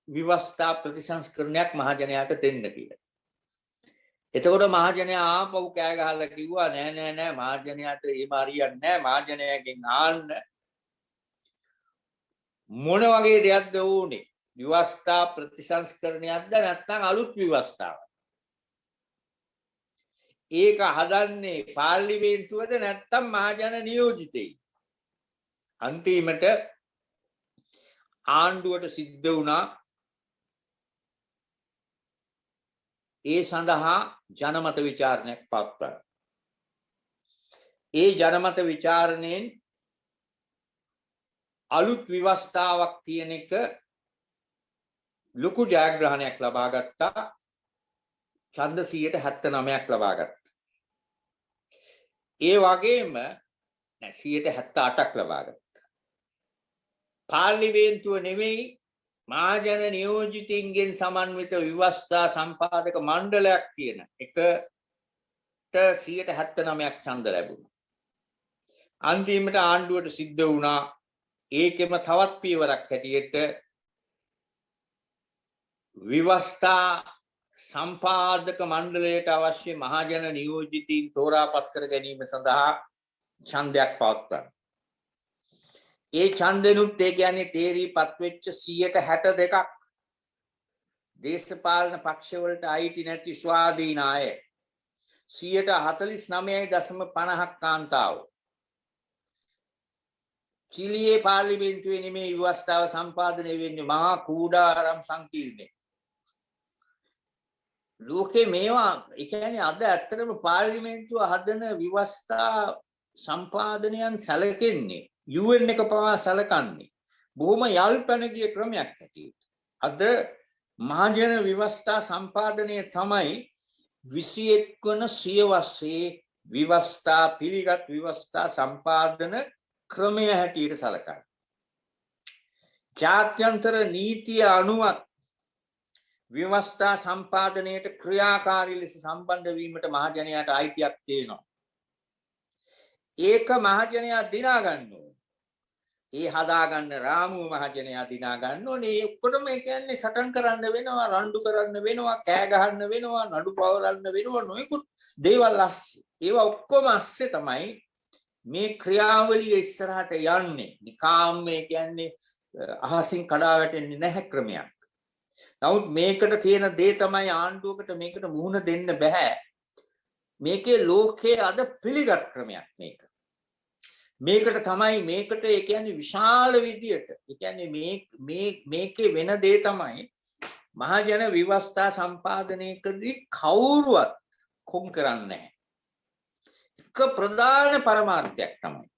ව්‍යවස්ථා ප්‍රතිසංස්කරණයක් මහජනයාට දෙන්න කියලා. එතකොට මහජනයා ආපහු කෑ ගහලා කිව්වා නෑ මහජනයාට ඒ මාරියන්නේ නෑ. මහජනයාගෙන් ආන්න මොන වගේ දෙයක්ද ඕනේ? ව්‍යවස්ථා ප්‍රතිසංස්කරණයක්ද නැත්නම් අලුත් ව්‍යවස්ථාවක්? ඒක හදන්නේ පාර්ලිමේන්තුවද නැත්නම් මහජන නියෝජිතයි? අන්තිමට ආණ්ඩුවට සිද්ධ වුණා ඒ සඳහා ජනමත විචාරණයක් පවත්වන්න. ඒ ජනමත විචාරණයෙන් අලුත් විවස්ථාවක් තියෙන එක ලොකු ජයග්‍රහණයක් ලබා ගත්තා. ඡන්ද 179ක් ලබා ගත්තා. ඒ වගේම 178ක් ලබා ගත්තා. පාර්ලිමේන්තුව නෙමෙයි මහජන නියෝජිතින්ගෙන් සමන්විත විවස්ථා සම්පාදක මණ්ඩලයක් කියන එකට 179ක් ඡන්ද ලැබුණා. අන්තිමට ආණ්ඩුවට සිද්ධ වුණා ඒකෙම තවත් පියවරක් හැටියට විවස්ථා සම්පාදක මණ්ඩලයට අවශ්‍ය මහජන නියෝජිතීන් තෝරාපත් කර ගැනීම සඳහා ඡන්දයක් පවත්වන්න. ඒ ඡන්දෙනුත් ඒ කියන්නේ තේරීපත් වෙච්ච 162ක් දේශපාලන පක්ෂවලට අයිති නැති ස්වාධීන අය 149.50ක් කාන්තාව චිලියේ පාර්ලිමේන්තුවේ නෙමේ විවස්ථාව සම්පාදනය වෙන්නේ මහා කූඩාරම් සංකීර්ණේ. ලෝකේ මේවා ඒ කියන්නේ අද ඇත්තටම පාර්ලිමේන්තුව හදන විවස්ථා සම්පාදනයන් සැලකෙන්නේ UN එක පවා සැලකන්නේ බොහොම යල්පැන ගිය ක්‍රමයක් හැටියට. අද මහජන විවස්ථා සම්පාදනය තමයි 21 වන සියවසේ විවස්ථා පිළිගත් විවස්ථා සම්පාදන ක්‍රමය හැටියට සැලකන්නේ. ජාත්‍යන්තර නීතිය අනුව විවස්ථා සම්පාදනයට ක්‍රියාකාරී ලෙස සම්බන්ධ වීමට මහජනයාට අයිතියක් තියෙනවා. ඒක මහජනයා දිනා ගන්න ඕනේ. ඒ හදාගන්න රාමුව මහජනයා දිනා ගන්න ඕනේ. ඒ ඔක්කොටම ඒ කියන්නේ සටන් කරන්න වෙනවා, රණ්ඩු කරන්න වෙනවා, කෑ ගහන්න වෙනවා, නඩු පවරන්න වෙනවා, නොයෙකුත් දේවල් අස්සේ. ඒවා ඔක්කොම අස්සේ තමයි මේ ක්‍රියාවලිය ඉස්සරහට යන්නේ. නිකාම් මේ කියන්නේ අහසින් කඩා වැටෙන්නේ නැහැ ක්‍රමයක්. නමුත් මේකට තියෙන දේ තමයි ආණ්ඩුවකට මේකට මුහුණ දෙන්න බෑ. මේකේ ලෝකයේ අද පිළිගත් ක්‍රමයක් මේක. මේකට තමයි මේකට ඒ කියන්නේ විශාල විදියට ඒ කියන්නේ මේකේ වෙන දේ තමයි මහජන විවස්ථා සම්පාදනයකදී කවුරුවත් කොම් කරන්නේ නැහැ. එක ප්‍රධාන පරමාර්ථයක් තමයි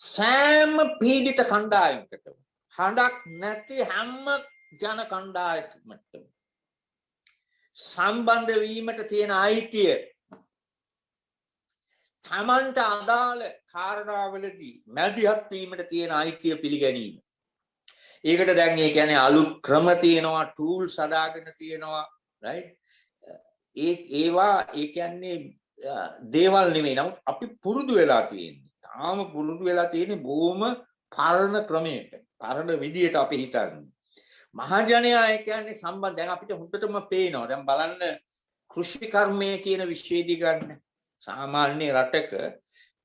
සෑම පීඩිත කණ්ඩායමකටම හඬක් නැති හැම ජන කණ්ඩායමකටම සම්බන්ධ වීමට තියෙන අයිතිය තමන්ට අදාළ කාරණාවලදී මැදිහත් වීමට තියෙන අයිතිය පිළිගැනීම. ඒකට දැන් ඒ කියන්නේ අලුත් ක්‍රම තියෙනවා, ටූල්ස් හදාගෙන තියෙනවා, රයිට්? ඒවා ඒ කියන්නේ දේවල් නෙමෙයි. නමුත් අපි පුරුදු වෙලා තියෙන්නේ. තාම පුරුදු වෙලා තියෙන්නේ බොහොම පරණ ක්‍රමයකට. පරණ විදියට අපි හිතන්නේ. මහජනයා ඒ කියන්නේ සම්බන්ධ දැන් අපිට හොඳටම පේනවා. දැන් බලන්න කෘෂි කර්මය කියන විශ්වයේදී ගන්න. සාමාන්‍ය රටක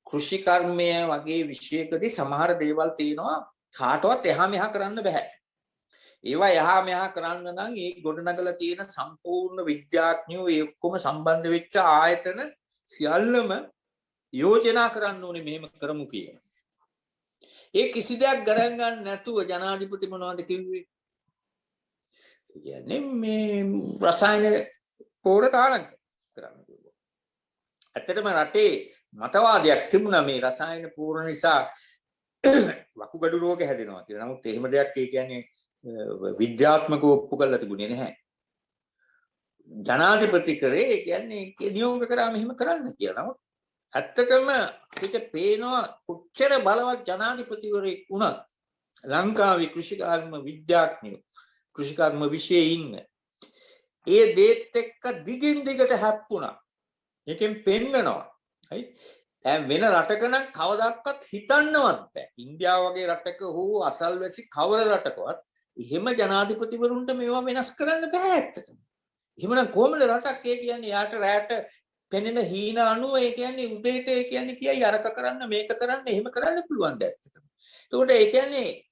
කෘෂි කර්මය වගේ විශ්වයකදී සමහර දේවල් තියෙනවා කාටවත් එහා මෙහා කරන්න බෑ. ඒවා එහා මෙහා කරන්න නම් ඒ ගොඩනගලා තියෙන සම්පූර්ණ විද්‍යාඥයෝ ඒ ඔක්කොම සම්බන්ධ වෙච්ච ආයතන සියල්ලම යෝජනා කරන්න ඕනේ මෙහෙම කරමු කියලා. ඒ කිසි දෙයක් ගණන් ගන්න නැතුව ජනාධිපති මොනවද කිව්වේ? කියන්නේ මේ රසායන පොර තාලං කරන්න කිව්වා. ඇත්තටම රටේ මතවාදයක් තිබුණා මේ රසායන පොර නිසා වකුගඩු රෝග හැදෙනවා කියලා. නමුත් එහෙම දෙයක් ඒ කියන්නේ විද්‍යාත්මකව ඔප්පු කරලා තිබුණේ නැහැ. ජනාධිපති කරේ කියන්නේ නියෝග කරාම එහෙම කරන්න කියලා. නමුත් ඇත්තටම අපිට පේනවා කොච්චර බලවත් ජනාධිපතිවරයෙක් වුණත් ලංකාවේ කෘෂිකර්ම විද්‍යාඥයෝ කෘෂිකර්ම විෂයේ ඉන්න ඒ දේත් එක්ක දිගින් දිගට හැප්පුණා. ඒකෙන් පෙන්නනවා. හරි? දැන් වෙන රටක නම් කවදාවත් හිතන්නවත් බෑ. ඉන්දියාව වගේ රටක හෝ අසල්වැසි කවර රටකවත් එහෙම ජනාධිපතිවරුන්ට මේවා වෙනස් කරන්න බෑ ඇත්තටම. එහෙමනම් කොහොමද රටක් ඒ කියන්නේ යාට රැට පෙනෙන හීන අණුව ඒ කියන්නේ උදේට ඒ කියන්නේ කියයි අරක කරන්න මේක කරන්න එහෙම කරන්න පුළුවන් ද ඇත්තටම. ඒකට ඒ කියන්නේ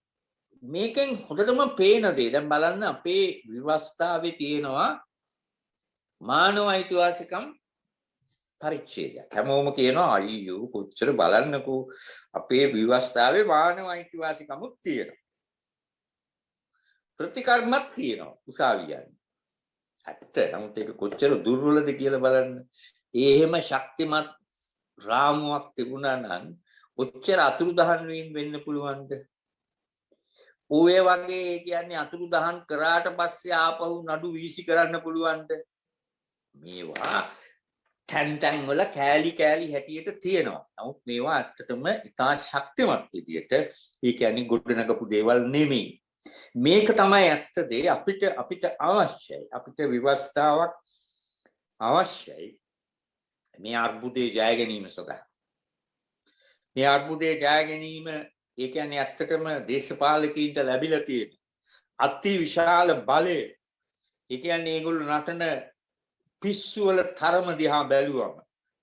මේකෙන් හොඳටම පේන දේ දැන් බලන්න අපේ විවස්ථාවේ තියෙනවා මානව අයිතිවාසිකම් පරිච්ඡේදයක්. හැමෝම කියනවා අයියෝ කොච්චර බලන්නකෝ අපේ විවස්ථාවේ මානව අයිතිවාසිකමුත් තියෙනවා. ප්‍රතිකර්මත් තියෙනවා උසාවියන්. ඇත්ත. නමුත් ඒක කොච්චර දුර්වලද කියලා බලන්න. එහෙම ශක්තිමත් රාමුවක් තිබුණා නම් ඔච්චර අතුරුදහන් වීම වෙන්න පුළුවන්ද? ඔය වගේ කියන්නේ අතුරුදහන් කරාට පස්සේ ආපහු නඩු වීසි කරන්න පුළුවන්ද? මේවා තැන් වල කෑලි කෑලි හැටියට තියෙනවා. නමුත් මේවා ඇත්තටම ඉතා ශක්තිමත් විදියට ඒ කියන්නේ ගොඩනගපු දේවල් නෙමෙයි. මේක තමයි ඇත්ත දේ. අපිට අවශ්‍යයි. අපිට ව්‍යවස්ථාවක් අවශ්‍යයි. මේ අර්බුදේ ජය ගැනීම සඳහා. මේ අර්බුදේ ජය ගැනීම ඒ කියන්නේ ඇත්තටම දේශපාලකීන්ට ලැබිලා තියෙන අති විශාල බලය. ඒ කියන්නේ ඒගොල්ලෝ නටන පිස්සු වල තරම දිහා බැලුවම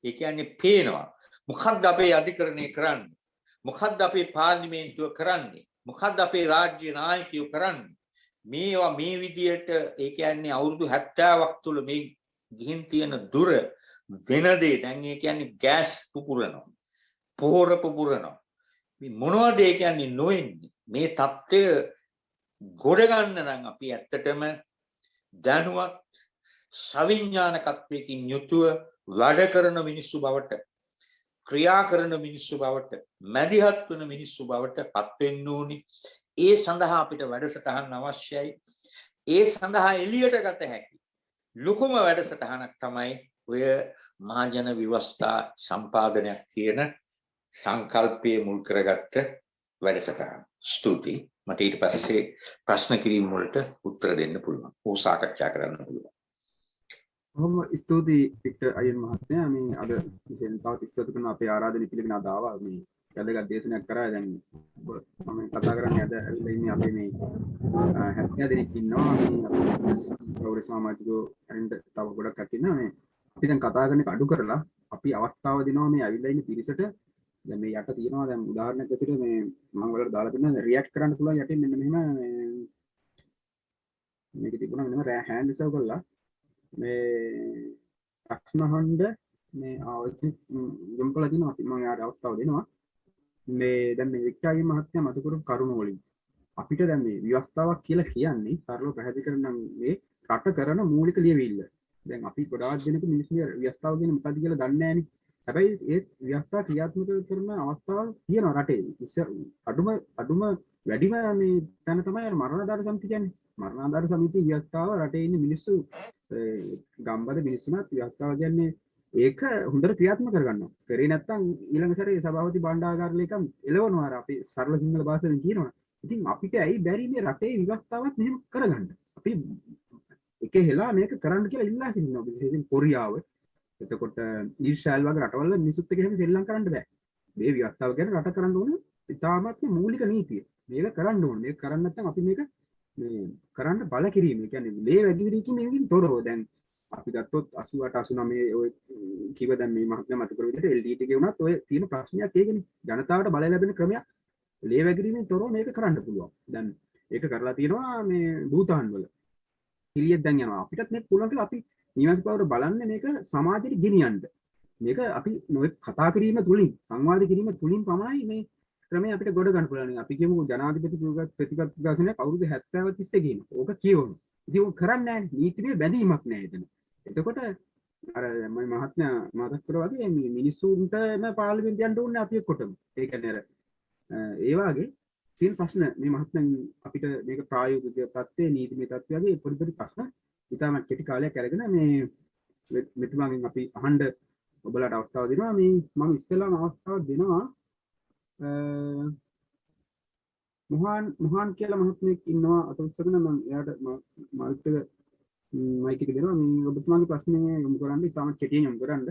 ඒ කියන්නේ පේනවා මොකක්ද අපේ අධිකරණය කරන්නේ, මොකක්ද අපේ පාර්ලිමේන්තුව කරන්නේ, මොකක්ද අපේ රාජ්‍ය නායකයෝ කරන්නේ. මේවා මේ විදියට ඒ කියන්නේ අවුරුදු 70ක් තුල මේ ගිහින් තියෙන දුර වෙන දේ දැන් ඒ කියන්නේ ගෑස් පුපුරනවා, පොහොර පුපුරනවා. මේ මොනවද ඒ කියන්නේ නොවෙන්නේ? මේ தත්ත්වය ගොඩ ගන්න නම් අපි ඇත්තටම දැනුවත් සවිඥානිකත්වයකින් යුතුව වැඩ කරන මිනිස්සු බවට, ක්‍රියා කරන මිනිස්සු බවට, මැදිහත් වෙන මිනිස්සු බවට පත් වෙන්න ඕනි. ඒ සඳහා අපිට වැඩසටහන් අවශ්‍යයි. ඒ සඳහා එළියට ගත හැකි ලොකුම වැඩසටහනක් තමයි ඔය මහජන ව්‍යවස්ථා සම්පාදනයක් කියන සංකල්පයේ මුල් කරගත්ත වැඩසටහන. ස්තුතියි. මට ඊට පස්සේ ප්‍රශ්න කිරීම වලට උත්තර දෙන්න පුළුවන්. ඕ සාකච්ඡා කරන්න පුළුවන්. බොහොම ස්තුතියි වික්ටර් අයන් මහත්මයා. මේ අද විශේෂයෙන් තවත් ස්තුති කරන අපේ ආරාධනෙ පිළිගෙන අද ආවා. මේ වැදගත් දේශනයක් කරා. දැන් මම කතා කරන්නේ අද ඇවිල්ලා ඉන්නේ අපේ මේ 70 දෙනෙක් ඉන්නවා. මේ අපේ සමාජිකයෝ අරින්ද තව ගොඩක් අක් ඉන්නවා. මේ අපි දැන් කතා කරන එක අඩු කරලා අපි අවස්ථාව දෙනවා මේ ඇවිල්ලා ඉන්න පිරිසට. දැන් මේ යට තියෙනවා දැන් උදාහරණයක් විදිහට මේ මම වලට දාලා තියෙනවා රියැක්ට් කරන්න පුළුවන් යටින් මෙන්න මෙහෙම මේක තිබුණා මෙන්න හෑන්ඩ් රිසර්ව් කරලා මේ ප්‍රශ්න අහන්න මේ යොමු කළා තියෙනවා. අපි මම යාට අවස්ථාව දෙනවා. මේ දැන් මේ වික්ටර් මහත්මයා මතු කරපු කරුණු වලින් අපිට දැන් මේ ව්‍යවස්ථාවක් කියලා කියන්නේ සරලව පැහැදිලි කරනම් මේ රට කරන මූලික ලියවිල්ල. දැන් අපි ගොඩාක් දෙනෙක් මිනිස්සු ව්‍යවස්ථාව ගැන මොකක්ද කියලා දන්නේ නැහැනේ. හැබැයි ඒ ව්‍යවස්ථා ක්‍රියාත්මක කරන අවස්ථාවල් තියෙනවා රටේ. අඩුම වැඩිම මේ තැන තමයි මරණාධාර සමිතිය කියන්නේ. මරණාධාර සමිතිය ව්‍යවස්ථාව රටේ ඉන්න මිනිස්සු ගම්බද මිනිස්සුන්ට ව්‍යවස්ථාව කියන්නේ ඒක හොඳට ක්‍රියාත්මක කරගන්නවා. කරේ නැත්නම් ඊළඟ සැරේ සභාපති භාණ්ඩාගාර ලේකම් එළවනවා අර අපි සරල සිංහල භාෂාවෙන් කියනවා. ඉතින් අපිට ඇයි බැරි මේ රටේ ව්‍යවස්ථාවත් මෙහෙම කරගන්න? අපි එක හෙලා මේක කරන්න කියලා ඉල්ලා සිටිනවා. විශේෂයෙන් කොරියාව එතකොට ඊර්ෂ්‍යාල් වගේ රටවල මිනිස්සුත් එක්ක එහෙම සෙල්ලම් කරන්න බෑ. මේ ව්‍යවස්ථාව කියන්නේ රට කරන්න ඕන ඉතාමත්ම මූලික නීතිය. මේක කරන්න ඕන. මේක කරන්න නැත්නම් අපි මේක මේ කරන්න බල කිරීම. ඒ කියන්නේ ලේ වැඩිවිරීමකින් මේකකින් තොරව දැන් අපි ගත්තොත් 88 89 ඔය කිව දැන් මේ මහත්මයා මත කර විදිහට LDT එකේ වුණත් ඔය තියෙන ප්‍රශ්නයක් ඒකනේ. ජනතාවට බලය ලැබෙන ක්‍රමයක් ලේ වැඩිවීමෙන් තොරව මේක කරන්න පුළුවන්. දැන් ඒක කරලා තියෙනවා මේ භූතාන් වල. පිළියෙත් දැන් යනවා. අපිටත් මේක පුළුවන් කියලා අපි නිවාස පවර බලන්නේ මේක සමාජයට ගෙනියන්න. මේක අපි නොයෙක් කතා කිරීම තුලින් සංවාද කිරීම තුලින් පමණයි මේ ක්‍රමය අපිට ගොඩ ගන්න පුළුවන්. අපි කියමු ජනාධිපති ප්‍රතිපත්තිගාසනයක් අවුරුදු 70 තිස්සේ කියන. ඕක කියවමු. ඉතින් ඕක කරන්නේ නැහැ. නීතිමය බැඳීමක් නැහැ එතන. එතකොට අර මම මහත්මයා මතක් කරා වගේ මේ මිනිස්සුන්ටම පාර්ලිමේන්තයට යන්න ඕනේ අපි එක්කොටම. ඒ කියන්නේ අර ඒ වගේ තියෙන ප්‍රශ්න මේ මහත්මයන් අපිට මේක ප්‍රායෝගික තත්ත්වයේ නීතිමය තත්ත්වය වගේ පොඩි පොඩි ප්‍රශ්න ඉතාමත් කෙටි කාලයක් අරගෙන මේ මෙතුමාගෙන් අපි අහන්න ඔබලාට අවස්ථාව දෙනවා. මේ මම ඉස්සෙල්ලාම අවස්ථාව දෙනවා මොහාන් කියලා මහත්මයෙක් ඉන්නවා අත උස්සගෙන මම එයාට මයික් එක දෙනවා. මේ ඔබතුමාගේ ප්‍රශ්නේ යොමු කරන්න ඉතාමත් කෙටියෙන් යොමු කරන්න.